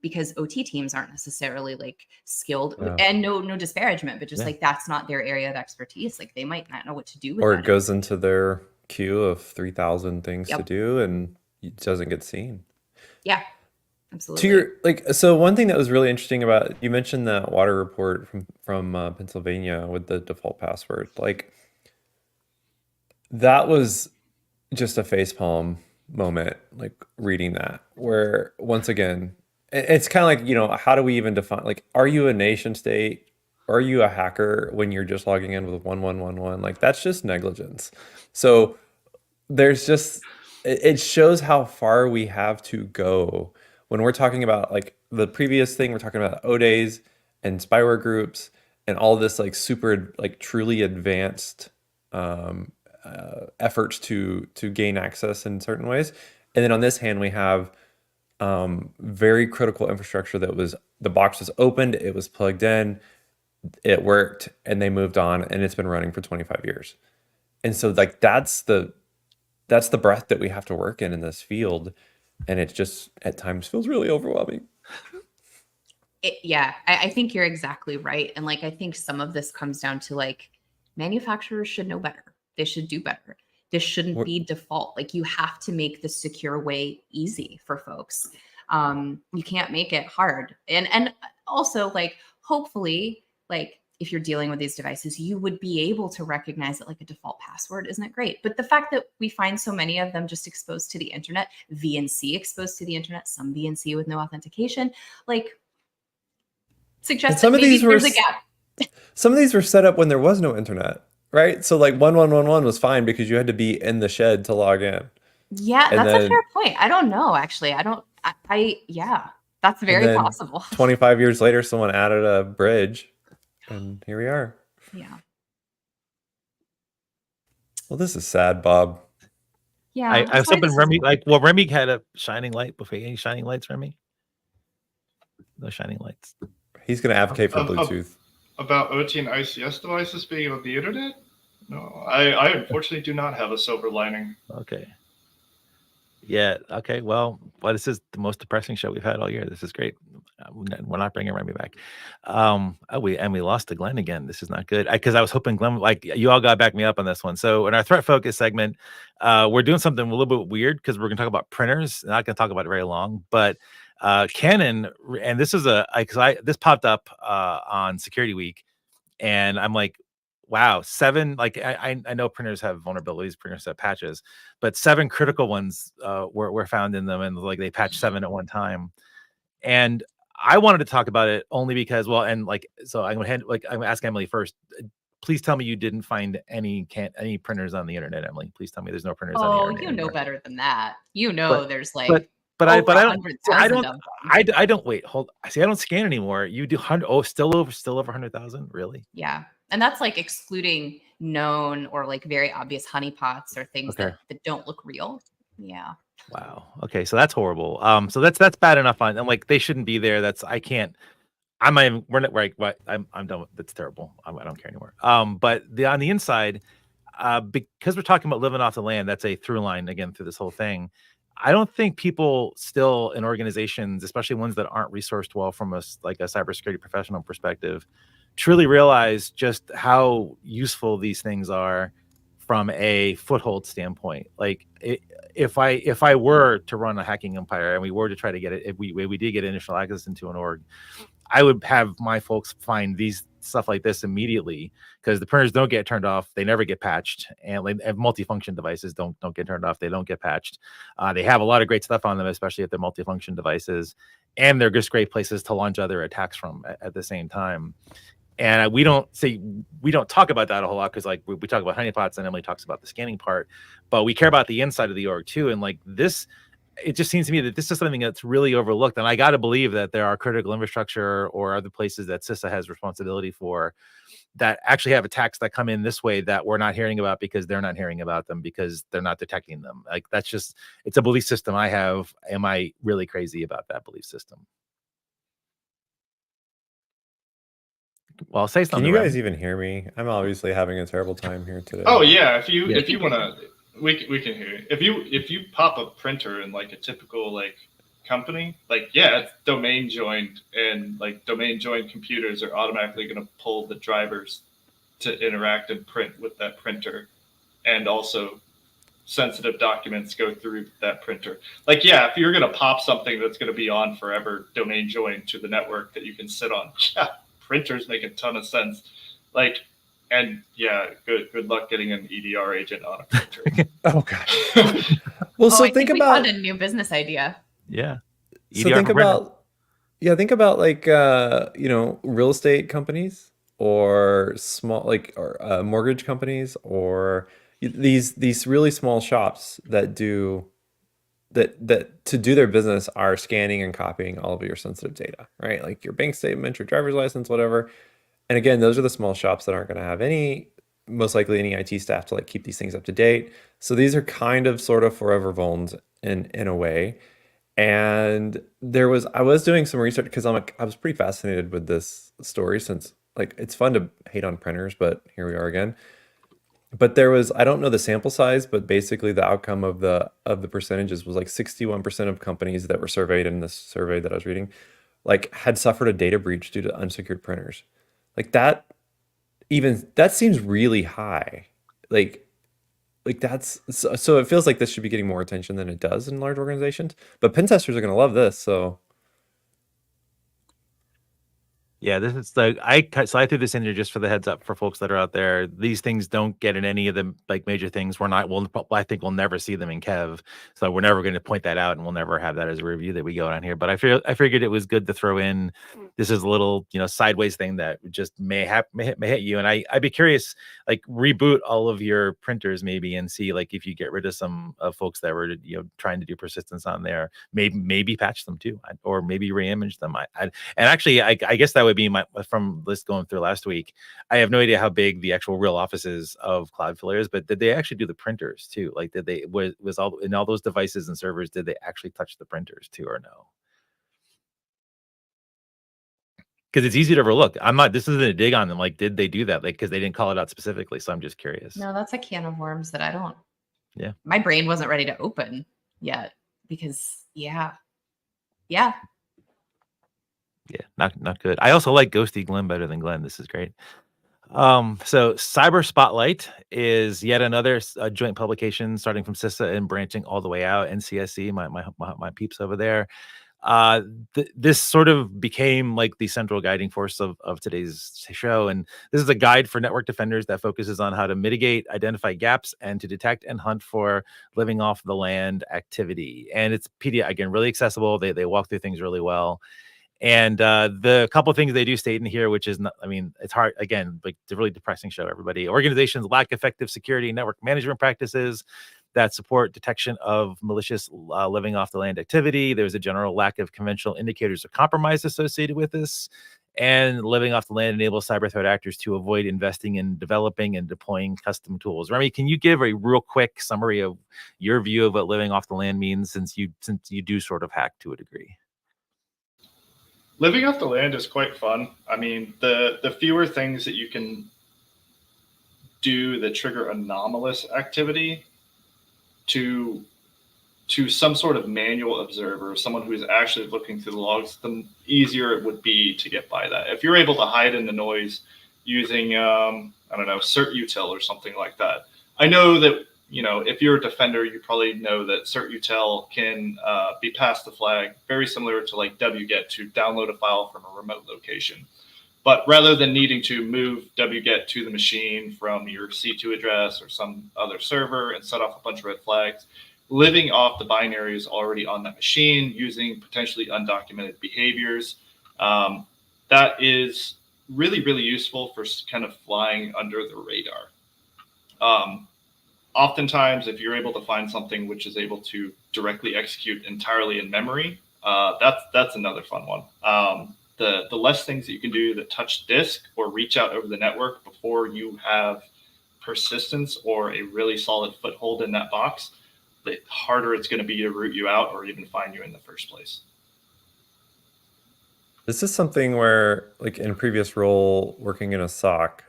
Because OT teams aren't necessarily skilled, and no disparagement, but just that's not their area of expertise. They might not know what to do with it. Or it goes into their queue of 3,000 things to do and it doesn't get seen. Yeah. Absolutely. To your so one thing that was really interesting about, you mentioned that water report from Pennsylvania with the default password. Like that was just a facepalm moment, like reading that, where once again, it's kind of like, how do we even define, like, are you a nation state? Are you a hacker when you're just logging in with 1111? Like, that's just negligence. So there's just, it shows how far we have to go when we're talking about, like, the previous thing, we're talking about ODays and spyware groups and all this, like, super, like, truly advanced efforts to gain access in certain ways. And then on this hand, we have very critical infrastructure that was, the box was opened, it was plugged in, it worked, and they moved on, and it's been running for 25 years. And so, like, that's the breadth that we have to work in this field, and it just at times feels really overwhelming. Yeah, I think you're exactly right. And like, I think some of this comes down to like, manufacturers should know better. They should do better. This shouldn't be default. Like, you have to make the secure way easy for folks. You can't make it hard. And also, like, hopefully, like, if you're dealing with these devices, you would be able to recognize that like a default password isn't great. But the fact that we find so many of them just exposed to the internet, VNC exposed to the internet, some VNC with no authentication, like, suggest that maybe there's a gap. Some of these were set up when there was no internet, right? So like 1111 was fine because you had to be in the shed to log in. Yeah, and that's a fair point. I don't know, actually. Yeah, that's very possible. 25 years later, someone added a bridge, and here we are. Yeah. Well, this is sad, Bob. Yeah. I was hoping Remy, Remy had a shining light before. Any shining lights, Remy? No shining lights. He's going to advocate for Bluetooth. About OT and ICS devices being on the internet? No, I unfortunately do not have a silver lining. Okay. Yeah. Okay. Well, this is the most depressing show we've had all year. This is great. We're not bringing Remy back. We lost to Glenn again. This is not good. Because I was hoping Glenn, like, you all got to back me up on this one. So in our threat focus segment, we're doing something a little bit weird because we're going to talk about printers. Not going to talk about it very long, but Canon, and this is this popped up on Security Week, and I'm like, wow, 7, like, I know printers have vulnerabilities, printers have patches, but 7 critical ones were found in them, and like they patched 7 at one time. And I wanted to talk about it only because, well, and like, so I'm gonna ask Emily first. Please tell me you didn't find any printers on the internet, Emily. Please tell me there's no printers on the internet. Oh, you know better than that. There's like, but I don't wait. I don't scan anymore. You do still over 100,000, really? Yeah, and that's like excluding known or like very obvious honeypots or things that don't look real. Yeah. Wow. Okay, so that's horrible. So that's bad enough. And like, they shouldn't be there. I'm not even. We're not right. I'm done with. That's terrible. I don't care anymore. But on the inside, because we're talking about living off the land, that's a through line again through this whole thing. I don't think people still in organizations, especially ones that aren't resourced well from a cybersecurity professional perspective, truly realize just how useful these things are from a foothold standpoint. Like, if I were to run a hacking empire and we were to try to get it, if we did get initial access into an org, I would have my folks find these stuff like this immediately, because the printers don't get turned off, they never get patched, and multifunction devices don't get turned off, they don't get patched. They have a lot of great stuff on them, especially if they're multifunction devices, and they're just great places to launch other attacks from at the same time. And we don't talk about that a whole lot, because like we talk about honeypots and Emily talks about the scanning part, but we care about the inside of the org too. And like this, it just seems to me that this is something that's really overlooked. And I got to believe that there are critical infrastructure or other places that CISA has responsibility for that actually have attacks that come in this way that we're not hearing about, because they're not hearing about them because they're not detecting them. Like, it's a belief system I have. Am I really crazy about that belief system? Well, I'll say something. Can you guys even hear me? I'm obviously having a terrible time here today. Oh yeah, if you want to, we can hear you. If you pop a printer in like a typical like company, like, yeah, it's domain joined, and like domain joined computers are automatically going to pull the drivers to interact and print with that printer, and also sensitive documents go through that printer. Like, yeah, if you're going to pop something that's going to be on forever, domain joined to the network that you can sit on, yeah, printers make a ton of sense. Like, and yeah, good luck getting an EDR agent on a printer. Oh gosh. Well, so I think we found a new business idea. Yeah. So think about like real estate companies or small or mortgage companies or these really small shops that do that to do their business are scanning and copying all of your sensitive data, right? Like your bank statement, your driver's license, whatever. And again, those are the small shops that aren't going to have most likely any IT staff to like keep these things up to date. So these are kind of sort of forever vulns in a way. And I was doing some research because I was pretty fascinated with this story since like it's fun to hate on printers, but here we are again. But I don't know the sample size, but basically the outcome of the percentages was like 61% of companies that were surveyed in this survey that I was reading, like had suffered a data breach due to unsecured printers. Like that seems really high. Like that's so it feels like this should be getting more attention than it does in large organizations. But pen testers are going to love this. So yeah, this is I threw this in here just for the heads up for folks that are out there. These things don't get in any of the like major things. I think we'll never see them in Kev. So we're never going to point that out, and we'll never have that as a review that we go on here. But I figured it was good to throw in. This is a little sideways thing that just may hit you. And I'd be curious, like reboot all of your printers maybe and see like if you get rid of some folks that were trying to do persistence on there. Maybe patch them too, or maybe reimage them. And actually I guess that would be from list going through last week. I have no idea how big the actual real offices of Cloudflare is, but did they actually do the printers too? Like, did they was all in all those devices and servers? Did they actually touch the printers too, or no? Because it's easy to overlook. This isn't a dig on them. Like, did they do that? Like, because they didn't call it out specifically. So I'm just curious. No, that's a can of worms that I don't. Yeah. My brain wasn't ready to open yet because yeah. Not good. I also like Ghosty Glenn better than Glenn. This is great. So Cyber Spotlight is yet another joint publication starting from CISA and branching all the way out. NCSC, my peeps over there. This sort of became like the central guiding force of today's show. And this is a guide for network defenders that focuses on how to mitigate, identify gaps, and to detect and hunt for living off the land activity. And it's PDF, again, really accessible. They walk through things really well. And the couple of things they do state in here, which is not, it's hard, again, like it's a really depressing show, everybody. Organizations lack effective security and network management practices that support detection of malicious living off the land activity. There's a general lack of conventional indicators of compromise associated with this. And living off the land enables cyber threat actors to avoid investing in developing and deploying custom tools. Remy, can you give a real quick summary of your view of what living off the land means, since you do sort of hack to a degree? Living off the land is quite fun. I mean, the fewer things that you can do that trigger anomalous activity to some sort of manual observer, someone who is actually looking through the logs, the easier it would be to get by that. If you're able to hide in the noise using, CertUtil or something like that. I know that, if you're a defender, you probably know that CertUtil can be passed the flag, very similar to like wget to download a file from a remote location. But rather than needing to move wget to the machine from your C2 address or some other server and set off a bunch of red flags, living off the binary is already on that machine using potentially undocumented behaviors. That is really, really useful for kind of flying under the radar. Oftentimes, if you're able to find something which is able to directly execute entirely in memory, that's another fun one. The less things that you can do that touch disk or reach out over the network before you have persistence or a really solid foothold in that box, the harder it's going to be to root you out or even find you in the first place. This is something where, like in a previous role working in a SOC,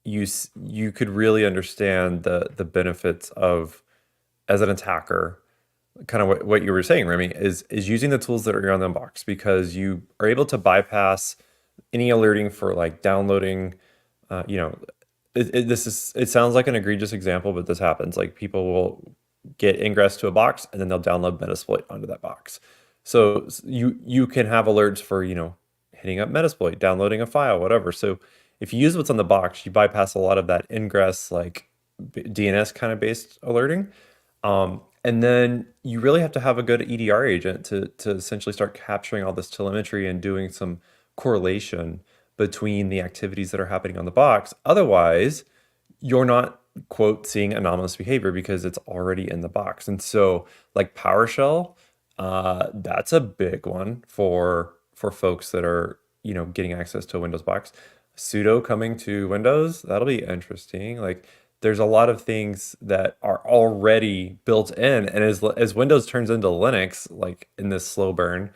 you could really understand the benefits of, as an attacker, kind of what you were saying, Remy, is using the tools that are on the box, because you are able to bypass any alerting for like downloading. It sounds like an egregious example, but this happens. Like people will get ingress to a box, and then they'll download Metasploit onto that box. So you can have alerts for, hitting up Metasploit, downloading a file, whatever. So if you use what's on the box, you bypass a lot of that ingress, like DNS kind of based alerting. And then you really have to have a good EDR agent to essentially start capturing all this telemetry and doing some correlation between the activities that are happening on the box. Otherwise, you're not, quote, seeing anomalous behavior because it's already in the box. And so like PowerShell, that's a big one for folks that are, getting access to a Windows box. Sudo coming to Windows, that'll be interesting. Like there's a lot of things that are already built in. And as Windows turns into Linux, like in this slow burn,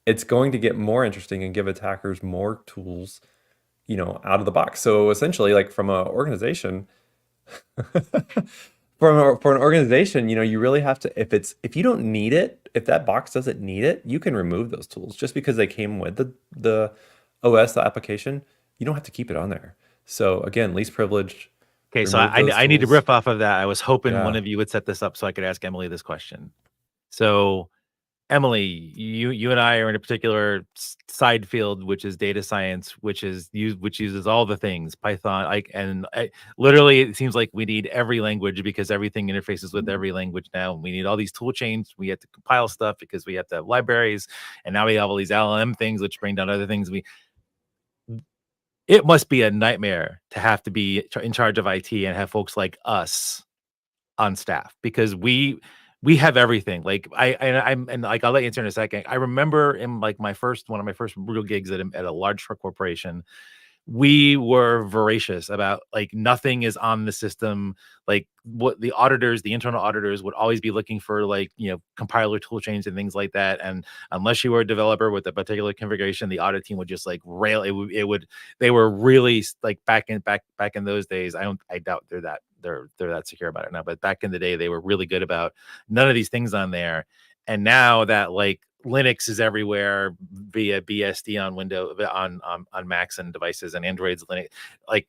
it's going to get more interesting and give attackers more tools, out of the box. So essentially, like from an organization, for an organization, you really have to, if you don't need it, if that box doesn't need it, you can remove those tools just because they came with the OS, the application. You don't have to keep it on there. So again, least privileged. Okay, so I need to riff off of that. I was hoping one of you would set this up so I could ask Emily this question. So Emily, you and I are in a particular side field, which is data science, which uses all the things Python. Literally, it seems like we need every language because everything interfaces with every language now. We need all these tool chains. We have to compile stuff because we have to have libraries, and now we have all these LLM things which bring down other things. It must be a nightmare to have to be in charge of IT and have folks like us on staff because we have everything. Like I'm like, I'll let you answer in a second. I remember in like one of my first real gigs at a large corporation, we were voracious about like nothing is on the system. Like what the internal auditors would always be looking for, like, compiler tool chains and things like that. And unless you were a developer with a particular configuration, the audit team would just like rail it. They were really like back in those days. I doubt they're that secure about it now, but back in the day, they were really good about none of these things on there. And now that like Linux is everywhere via BSD on Windows, on Macs and devices, and Android's Linux. Like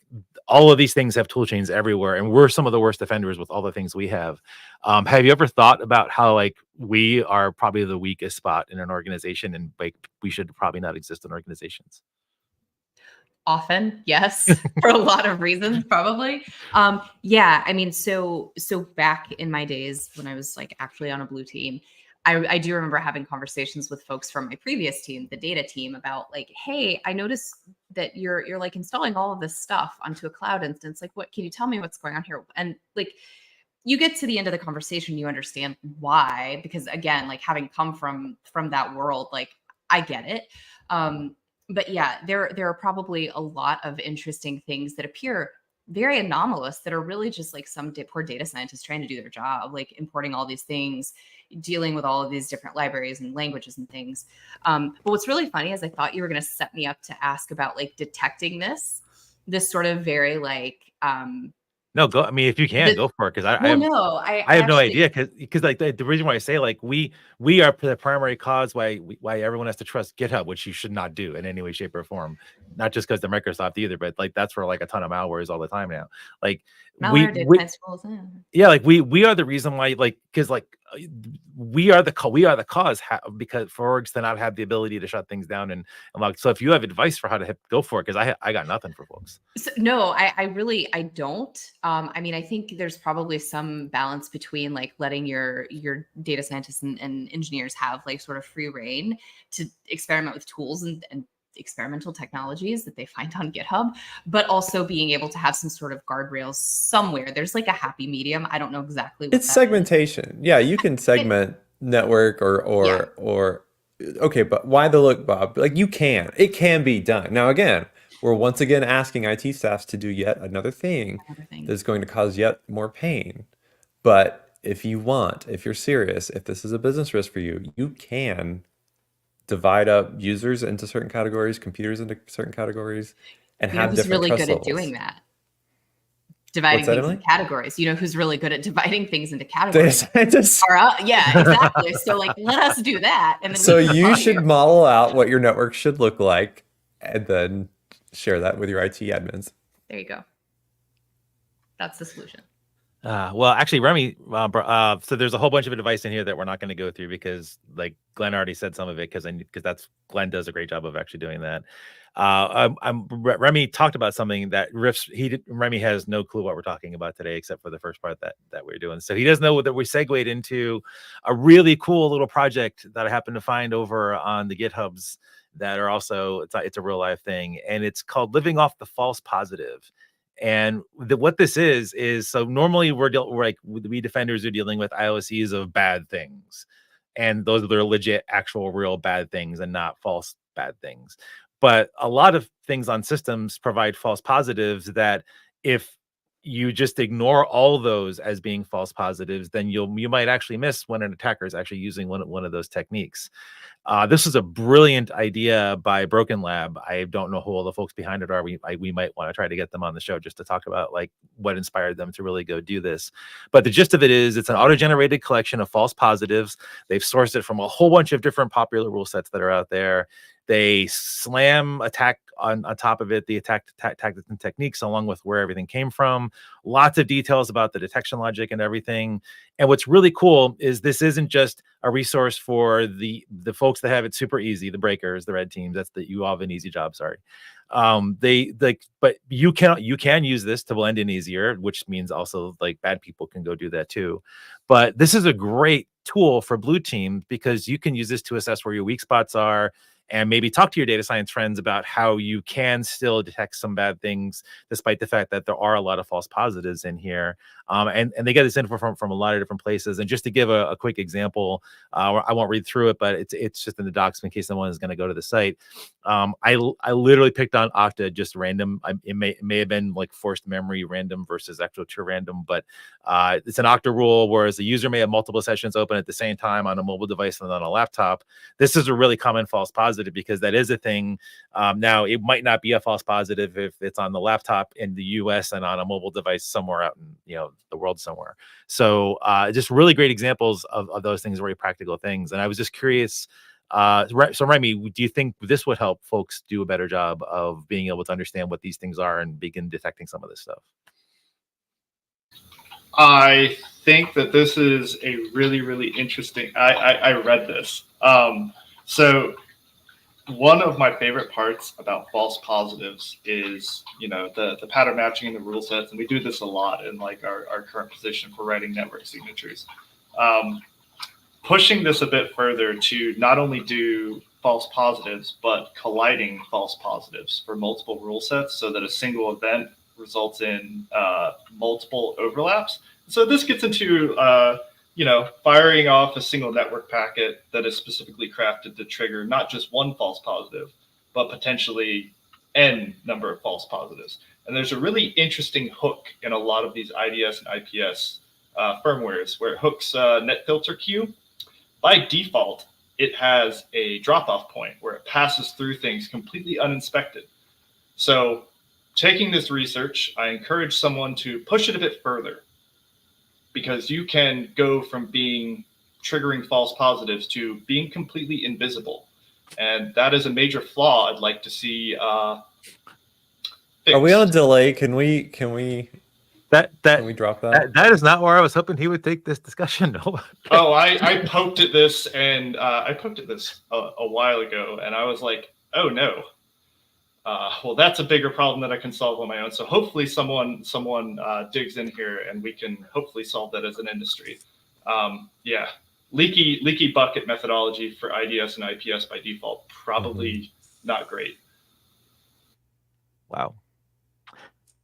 all of these things have tool chains everywhere, and we're some of the worst offenders with all the things we have. Have you ever thought about how like we are probably the weakest spot in an organization, and like we should probably not exist in organizations? Often, yes, for a lot of reasons, probably. Yeah, I mean, so back in my days when I was like actually on a blue team, I do remember having conversations with folks from my previous team, the data team, about like, hey, I noticed that you're like installing all of this stuff onto a cloud instance. Like, what can you tell me what's going on here? And like, you get to the end of the conversation, you understand why, because again, like having come from that world, like I get it. But yeah, there are probably a lot of interesting things that appear very anomalous that are really just like some poor data scientists trying to do their job, like importing all these things, dealing with all of these different libraries and languages and things. But what's really funny is I thought you were going to set me up to ask about like detecting this sort of very like, no, go. I mean, if you can, go for it, because I have no idea. Because like the reason why I say like we are the primary cause why everyone has to trust GitHub, which you should not do in any way, shape, or form. Not just because they're Microsoft either, but like that's where like a ton of malware is all the time now. Like we are the reason why, like, because like we are the cause because for orgs to not have the ability to shut things down and log. So if you have advice for how to go for it, because I got nothing for folks. So, no, I don't. I mean, I think there's probably some balance between like letting your data scientists and engineers have like sort of free reign to experiment with tools and experimental technologies that they find on GitHub, but also being able to have some sort of guardrails somewhere. There's like a happy medium. I don't know exactly what it's segmentation. Yeah, you can segment network or okay, but why the look, Bob? Like it can be done. Now again, we're once again asking IT staffs to do yet another thing that's going to cause yet more pain. But if you're serious, if this is a business risk for you, you can divide up users into certain categories, computers into certain categories, and have different trust levels. Who's really good at doing that? Dividing things into categories. You know who's really good at dividing things into categories? Data scientists. Yeah, exactly. So like, let us do that. And then so you should model out what your network should look like, and then share that with your IT admins. There you go. That's the solution. Well, actually, Remy, so there's a whole bunch of advice in here that we're not going to go through because, like, Glenn already said some of it because Glenn does a great job of actually doing that. Remy talked about something that Remy has no clue what we're talking about today except for the first part that we're doing. So he doesn't know that we segued into a really cool little project that I happened to find over on the GitHubs that are also it's a real life thing, and it's called Living Off the False Positive. And what this is so normally we're like we defenders are dealing with IOCs of bad things, and those are legit, actual, real bad things, and not false bad things. But a lot of things on systems provide false positives that if you just ignore all those as being false positives, then you might actually miss when an attacker is actually using one of those techniques. This is a brilliant idea by Broken Lab. I don't know who all the folks behind it are. We might want to try to get them on the show just to talk about like what inspired them to really go do this. But the gist of it is it's an auto-generated collection of false positives. They've sourced it from a whole bunch of different popular rule sets that are out there. They slam attack on top of it, the attack tactics and techniques, along with where everything came from. Lots of details about the detection logic and everything. And what's really cool is this isn't just a resource for the folks that have it super easy, the breakers, the red teams. You all have an easy job. Sorry. But you can use this to blend in easier, which means also like bad people can go do that too. But this is a great tool for blue team because you can use this to assess where your weak spots are and maybe talk to your data science friends about how you can still detect some bad things, despite the fact that there are a lot of false positives in here. And they get this info from a lot of different places. And just to give a quick example, I won't read through it, but it's just in the docs in case someone is going to go to the site. I literally picked on Okta just random. It may have been like forced memory random versus actual true random, but it's an Okta rule, whereas the user may have multiple sessions open at the same time on a mobile device and on a laptop. This is a really common false positive because that is a thing. Now, it might not be a false positive if it's on the laptop in the US and on a mobile device somewhere out in the world somewhere. So just really great examples of those things, very practical things. And I was just curious. So Remy, do you think this would help folks do a better job of being able to understand what these things are and begin detecting some of this stuff? I think that this is a really, really interesting. I read this. So one of my favorite parts about false positives is, the pattern matching in the rule sets. And we do this a lot in like our current position for writing network signatures. Pushing this a bit further to not only do false positives, but colliding false positives for multiple rule sets so that a single event results in multiple overlaps. So this gets into firing off a single network packet that is specifically crafted to trigger not just one false positive, but potentially n number of false positives. And there's a really interesting hook in a lot of these IDS and IPS firmwares where it hooks net filter queue. By default, it has a drop-off point where it passes through things completely uninspected. So taking this research, I encourage someone to push it a bit further, because you can go from being triggering false positives to being completely invisible. And that is a major flaw I'd like to see fixed. Are we on a delay? Can we Can we drop that? That is not where I was hoping he would take this discussion. Oh, I poked at this and a while ago, and I was like, oh no. Well, that's a bigger problem that I can solve on my own. So hopefully someone digs in here and we can hopefully solve that as an industry. Yeah, leaky bucket methodology for IDS and IPS by default, probably not great. Wow.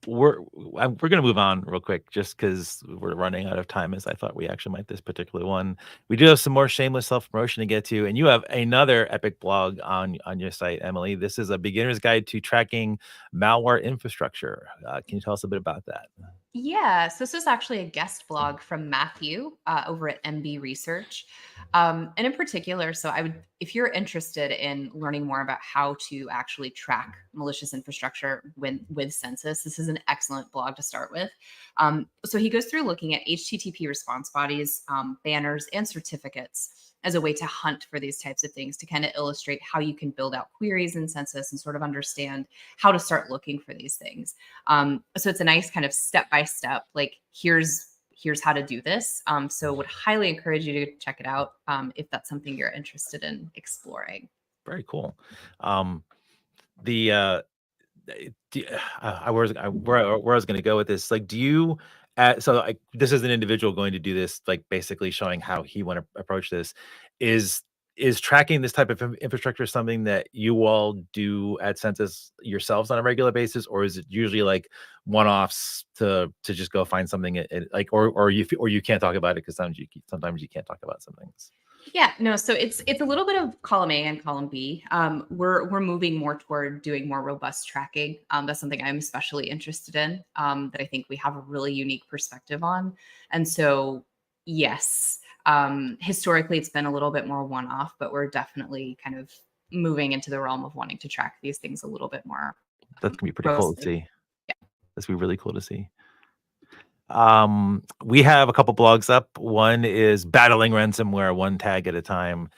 We're going to move on real quick just because we're running out of time, as I thought we actually might this particular one. We do have some more shameless self-promotion to get to, and you have another epic blog on your site, Emily. This is a beginner's guide to tracking malware infrastructure. Can you tell us a bit about that? Yeah, so this is actually a guest blog from Matthew over at MB Research. And in particular, if you're interested in learning more about how to actually track malicious infrastructure with Census, this is an excellent blog to start with. So he goes through looking at HTTP response bodies, banners, and certificates as a way to hunt for these types of things, to kind of illustrate how you can build out queries in Census and sort of understand how to start looking for these things. So it's a nice kind of step-by-step, like here's here's how to do this. So would highly encourage you to check it out if that's something you're interested in exploring. Very cool. The where I was going to go with this, like, do you this is an individual going to do this, like basically showing how he want to approach this. Is tracking this type of infrastructure something that you all do at Census yourselves on a regular basis, or is it usually like one-offs to just go find something like, or you can't talk about it because sometimes you can't talk about some things? Yeah, no, so it's a little bit of column A and column B. We're moving more toward doing more robust tracking. That's something I'm especially interested in, that I think we have a really unique perspective on. And so, yes, historically it's been a little bit more one-off, but we're definitely kind of moving into the realm of wanting to track these things a little bit more. That's gonna be pretty cool to see. Yeah, that's gonna be really cool to see. We have a couple blogs up. One is battling ransomware one tag at a time.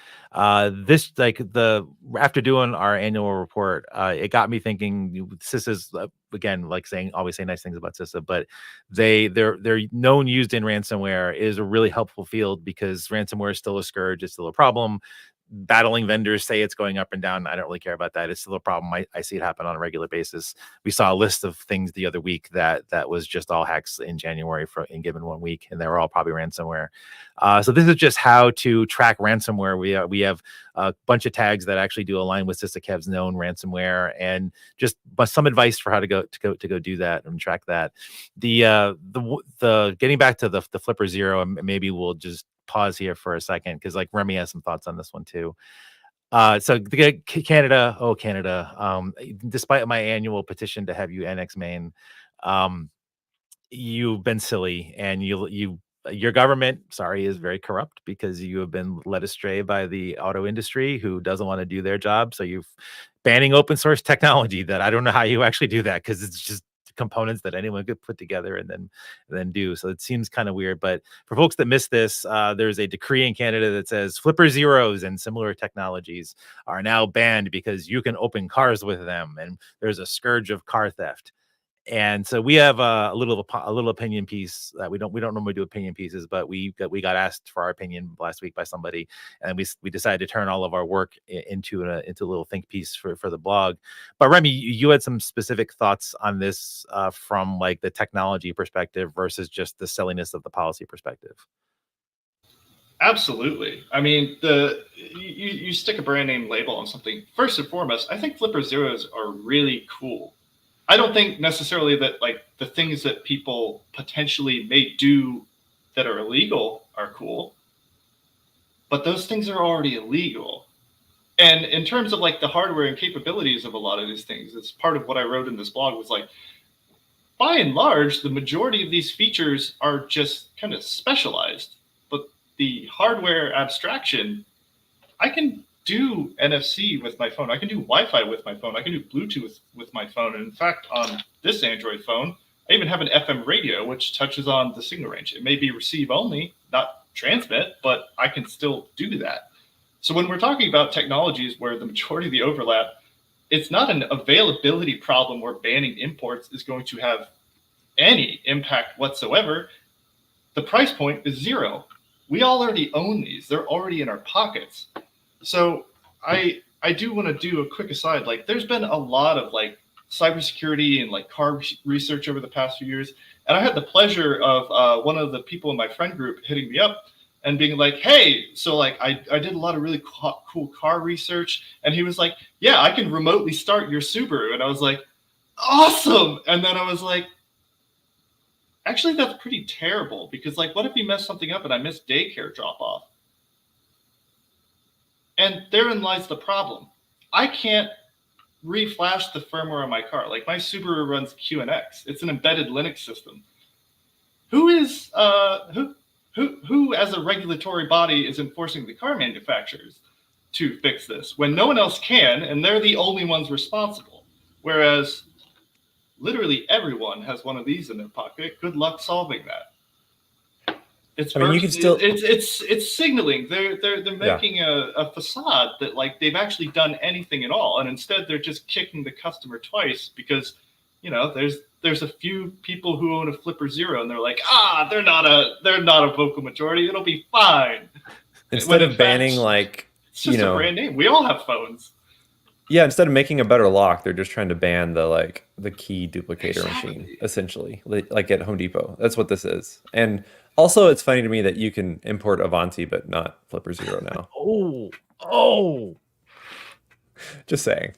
This, like, after doing our annual report, it got me thinking. CISA's again, like, always say nice things about CISA, but their known used in ransomware is a really helpful field because ransomware is still a scourge. It's still a problem. Battling vendors say it's going up and down. I don't really care about that. It's still a problem. I see it happen on a regular basis. We saw a list of things the other week that was just all hacks in January in given 1 week, and they were all probably ransomware. So this is just how to track ransomware. We have a bunch of tags that actually do align with SysAkev's known ransomware, and just some advice for how to go do that and track that. The getting back to the Flipper Zero, and maybe we'll just pause here for a second because, like, Remy has some thoughts on this one too. So Canada, despite my annual petition to have you annex Maine, you've been silly, and your government, is very corrupt because you have been led astray by the auto industry who doesn't want to do their job. So you've banning open source technology that I don't know how you actually do that, because it's just components that anyone could put together and then do. So it seems kind of weird. But for folks that missed this, there's a decree in Canada that says Flipper Zeros and similar technologies are now banned because you can open cars with them, and there's a scourge of car theft. And so we have a little opinion piece that we don't normally do opinion pieces, but we got asked for our opinion last week by somebody, and we decided to turn all of our work into a little think piece for the blog. But Remy, you had some specific thoughts on this from, like, the technology perspective versus just the silliness of the policy perspective. Absolutely. I mean, you stick a brand name label on something. First and foremost, I think Flipper Zeros are really cool. I don't think necessarily that, like, the things that people potentially may do that are illegal are cool, but those things are already illegal. And in terms of, like, the hardware and capabilities of a lot of these things, it's part of what I wrote in this blog was, like, by and large, the majority of these features are just kind of specialized, but the hardware abstraction, I can do NFC with my phone. I can do Wi-Fi with my phone. I can do Bluetooth with my phone. And in fact, on this Android phone, I even have an FM radio, which touches on the signal range. It may be receive only, not transmit, but I can still do that. So when we're talking about technologies where the majority of the overlap, it's not an availability problem where banning imports is going to have any impact whatsoever. The price point is zero. We all already own these. They're already in our pockets. So I do want to do a quick aside. Like, there's been a lot of, like, cybersecurity and, like, car research over the past few years. And I had the pleasure of one of the people in my friend group hitting me up and being like, hey, so, like, I did a lot of really cool car research. And he was like, yeah, I can remotely start your Subaru. And I was like, awesome. And then I was like, actually, that's pretty terrible, because, like, what if you mess something up and I miss daycare drop off? And therein lies the problem. I can't reflash the firmware on my car. Like, my Subaru runs QNX. It's an embedded Linux system. Who as a regulatory body is enforcing the car manufacturers to fix this when no one else can, and they're the only ones responsible? Whereas literally everyone has one of these in their pocket. Good luck solving that. It's signaling. They're making a facade that, like, they've actually done anything at all, and instead they're just kicking the customer twice because, there's a few people who own a Flipper Zero, and they're like, they're not a vocal majority. It'll be fine. Instead of banning it's just a brand name. We all have phones. Yeah, instead of making a better lock, they're just trying to ban the key duplicator machine, essentially, like at Home Depot. That's what this is. And also, it's funny to me that you can import Avanti, but not Flipper Zero now. Oh. Just saying.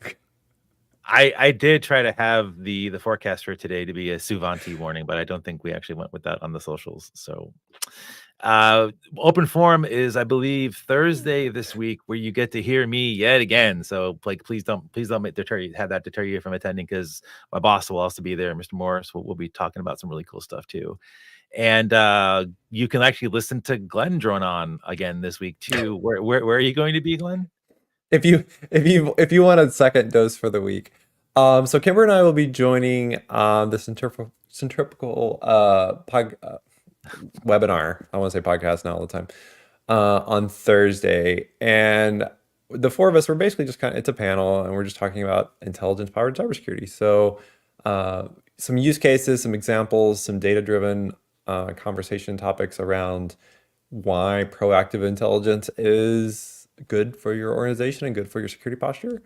I did try to have the forecast for today to be a Suvanti warning, but I don't think we actually went with that on the socials. So open forum is, I believe, Thursday this week, where you get to hear me yet again. So like, please don't have that deter you from attending, because my boss will also be there, Mr. Morris. We'll be talking about some really cool stuff too. And you can actually listen to Glenn drone on again this week too. Where are you going to be, Glenn? If you want a second dose for the week, so Kimber and I will be joining the centripetal webinar. I want to say podcast now all the time, on Thursday, and the four of us, we're basically just it's a panel, and we're just talking about intelligence-powered cybersecurity. So some use cases, some examples, some data-driven conversation topics around why proactive intelligence is good for your organization and good for your security posture.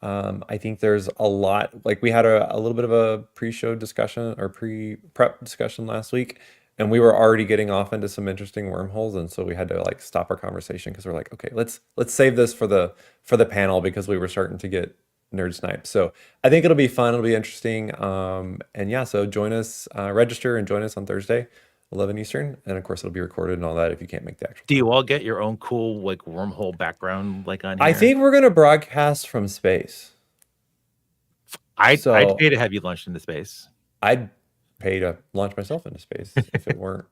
I think there's a lot, like we had a little bit of a pre-show discussion or pre-prep discussion last week, and we were already getting off into some interesting wormholes, and so we had to like stop our conversation because we're like, okay, let's save this for the panel, because we were starting to get nerd sniped. So I think it'll be fun, it'll be interesting, and yeah, so join us, register and join us on Thursday, 11 Eastern, and of course it'll be recorded and all that if you can't make the actual. Do you all get your own cool like wormhole background like on here? I think we're gonna broadcast from space. I'd pay to have you launched into space. I'd pay to launch myself into space if it weren't.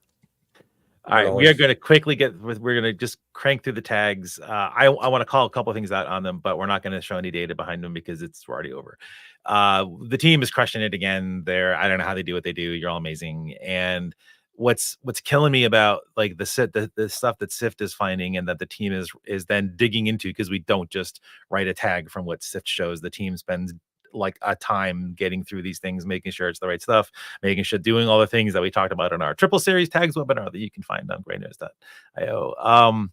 All right, we are going to quickly we're going to just crank through the tags. I want to call a couple of things out on them, but we're not going to show any data behind them because we're already over. The team is crushing it again. I don't know how they do what they do. You're all amazing. And what's killing me about like the stuff that SIFT is finding and that the team is then digging into, because we don't just write a tag from what SIFT shows. The team spends like a time getting through these things, making sure it's the right stuff, making sure doing all the things that we talked about in our triple series tags webinar that you can find on GreyNoise.io.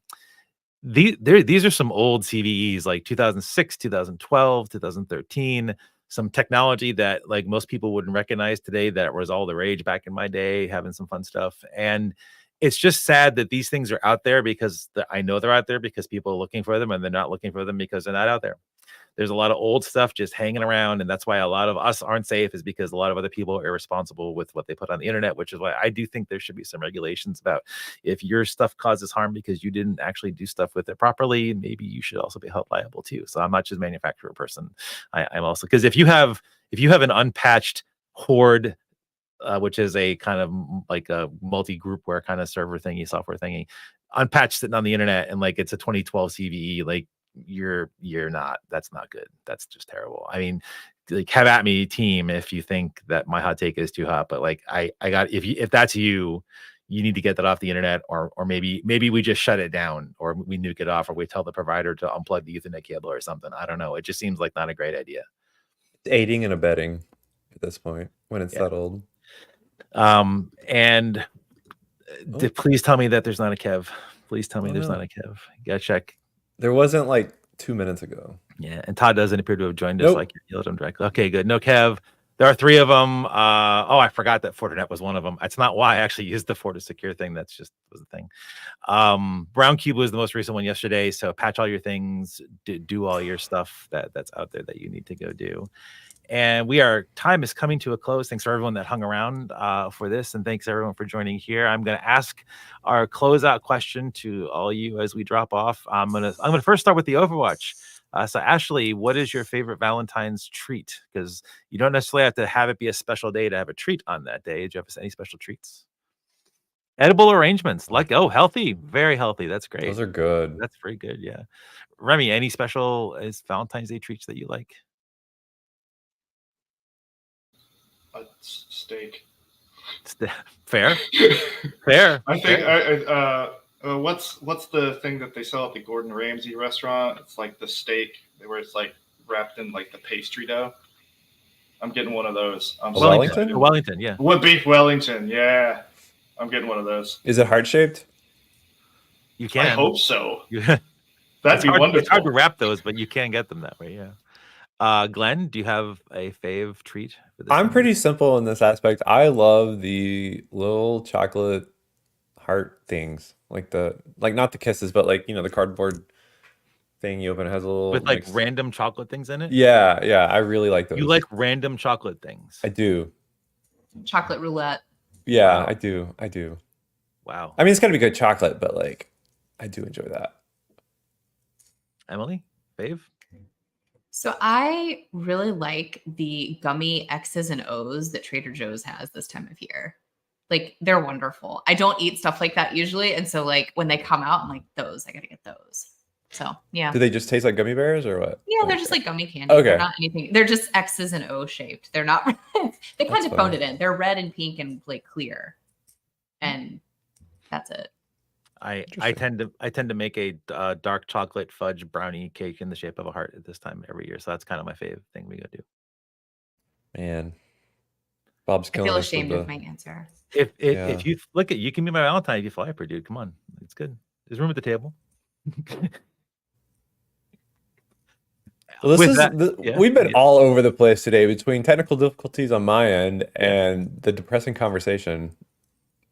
These are some old CVEs, like 2006, 2012, 2013, some technology that like most people wouldn't recognize today, that was all the rage back in my day, having some fun stuff. And it's just sad that these things are out there, because I know they're out there because people are looking for them, and they're not looking for them because they're not out there. There's a lot of old stuff just hanging around, and that's why a lot of us aren't safe, is because a lot of other people are irresponsible with what they put on the internet, which is why I do think there should be some regulations about if your stuff causes harm because you didn't actually do stuff with it properly, maybe you should also be held liable too. So I'm not just a manufacturer person. I'm also, because if you have an unpatched Horde, which is a kind of like a multi-groupware kind of server thingy, software thingy, unpatched sitting on the internet, and like it's a 2012 CVE, like that's not good. That's just terrible. I mean, like, have at me, team, if you think that my hot take is too hot, but like I got, if that's you need to get that off the internet, or maybe we just shut it down, or we nuke it off, or we tell the provider to unplug the Ethernet cable or something. I don't know. It just seems like not a great idea. Aiding and abetting at this point when it's that old. And please tell me that there's not a Kev. Please tell me there's not a Kev. You gotta check. There wasn't like 2 minutes ago. Yeah, and Todd doesn't appear to have joined us. Like, yelled at him directly. Okay, good. No Kev. There are 3 of them. I forgot that Fortinet was one of them. That's not why I actually used the Forti Secure thing. That's just was the thing. Brown Cube was the most recent one yesterday. So patch all your things, do all your stuff that's out there that you need to go do. And time is coming to a close. Thanks for everyone that hung around for this, and thanks everyone for joining here. I'm going to ask our closeout question to all you as we drop off. I'm gonna first start with the Overwatch. So Ashley, what is your favorite Valentine's treat? Because you don't necessarily have to have it be a special day to have a treat on that day. Do you have any special treats? Edible arrangements, like healthy, very healthy. That's great. Those are good. That's very good. Yeah, Remy, any special Valentine's Day treats that you like? Steak. Fair. Fair. I think what's the thing that they sell at the Gordon Ramsay restaurant? It's like the steak where it's like wrapped in like the pastry dough. I'm getting one of those. I'm Wellington? Wellington, yeah. Wood beef Wellington, yeah. I'm getting one of those. Is it heart shaped? You can. I hope so. Yeah. That'd be wonderful. It's hard to wrap those, but you can get them that way, yeah. Glenn, do you have a fave treat for this? I'm pretty simple in this aspect. I love the little chocolate heart things, like not the kisses, but like, you know, the cardboard thing you open, it has a little with like random chocolate things in it. Yeah, I really like those. You like random chocolate things? I do. Chocolate roulette. Yeah, I do. Wow. I mean, it's gotta be good chocolate, but like, I do enjoy that. Emily, fave? So I really like the gummy X's and O's that Trader Joe's has this time of year. Like, they're wonderful. I don't eat stuff like that usually, and so like when they come out, I'm like, I gotta get those. So yeah. Do they just taste like gummy bears or what? Yeah, they're just like gummy candy. Okay. They're not anything. They're just X's and O shaped. They're not. They kind of phoned it in. They're red and pink and like clear, and that's it. I tend to make a dark chocolate fudge brownie cake in the shape of a heart at this time every year. So that's kind of my fave thing we go do. Man, Bob's killing I feel us ashamed with of my answer. If you look at, you can be my Valentine if you fly for, dude. Come on, it's good. There's room at the table. Well, we've been all over the place today between technical difficulties on my end and the depressing conversation.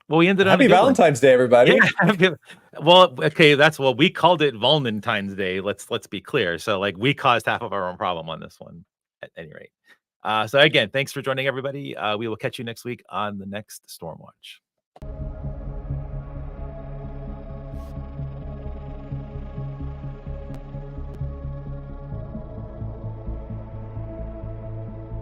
Well, we ended up. Happy Valentine's Day, everybody! Yeah, well, okay, we called it Valentine's Day. Let's be clear. So, like, we caused half of our own problem on this one, at any rate. So again, thanks for joining, everybody. We will catch you next week on the next Stormwatch.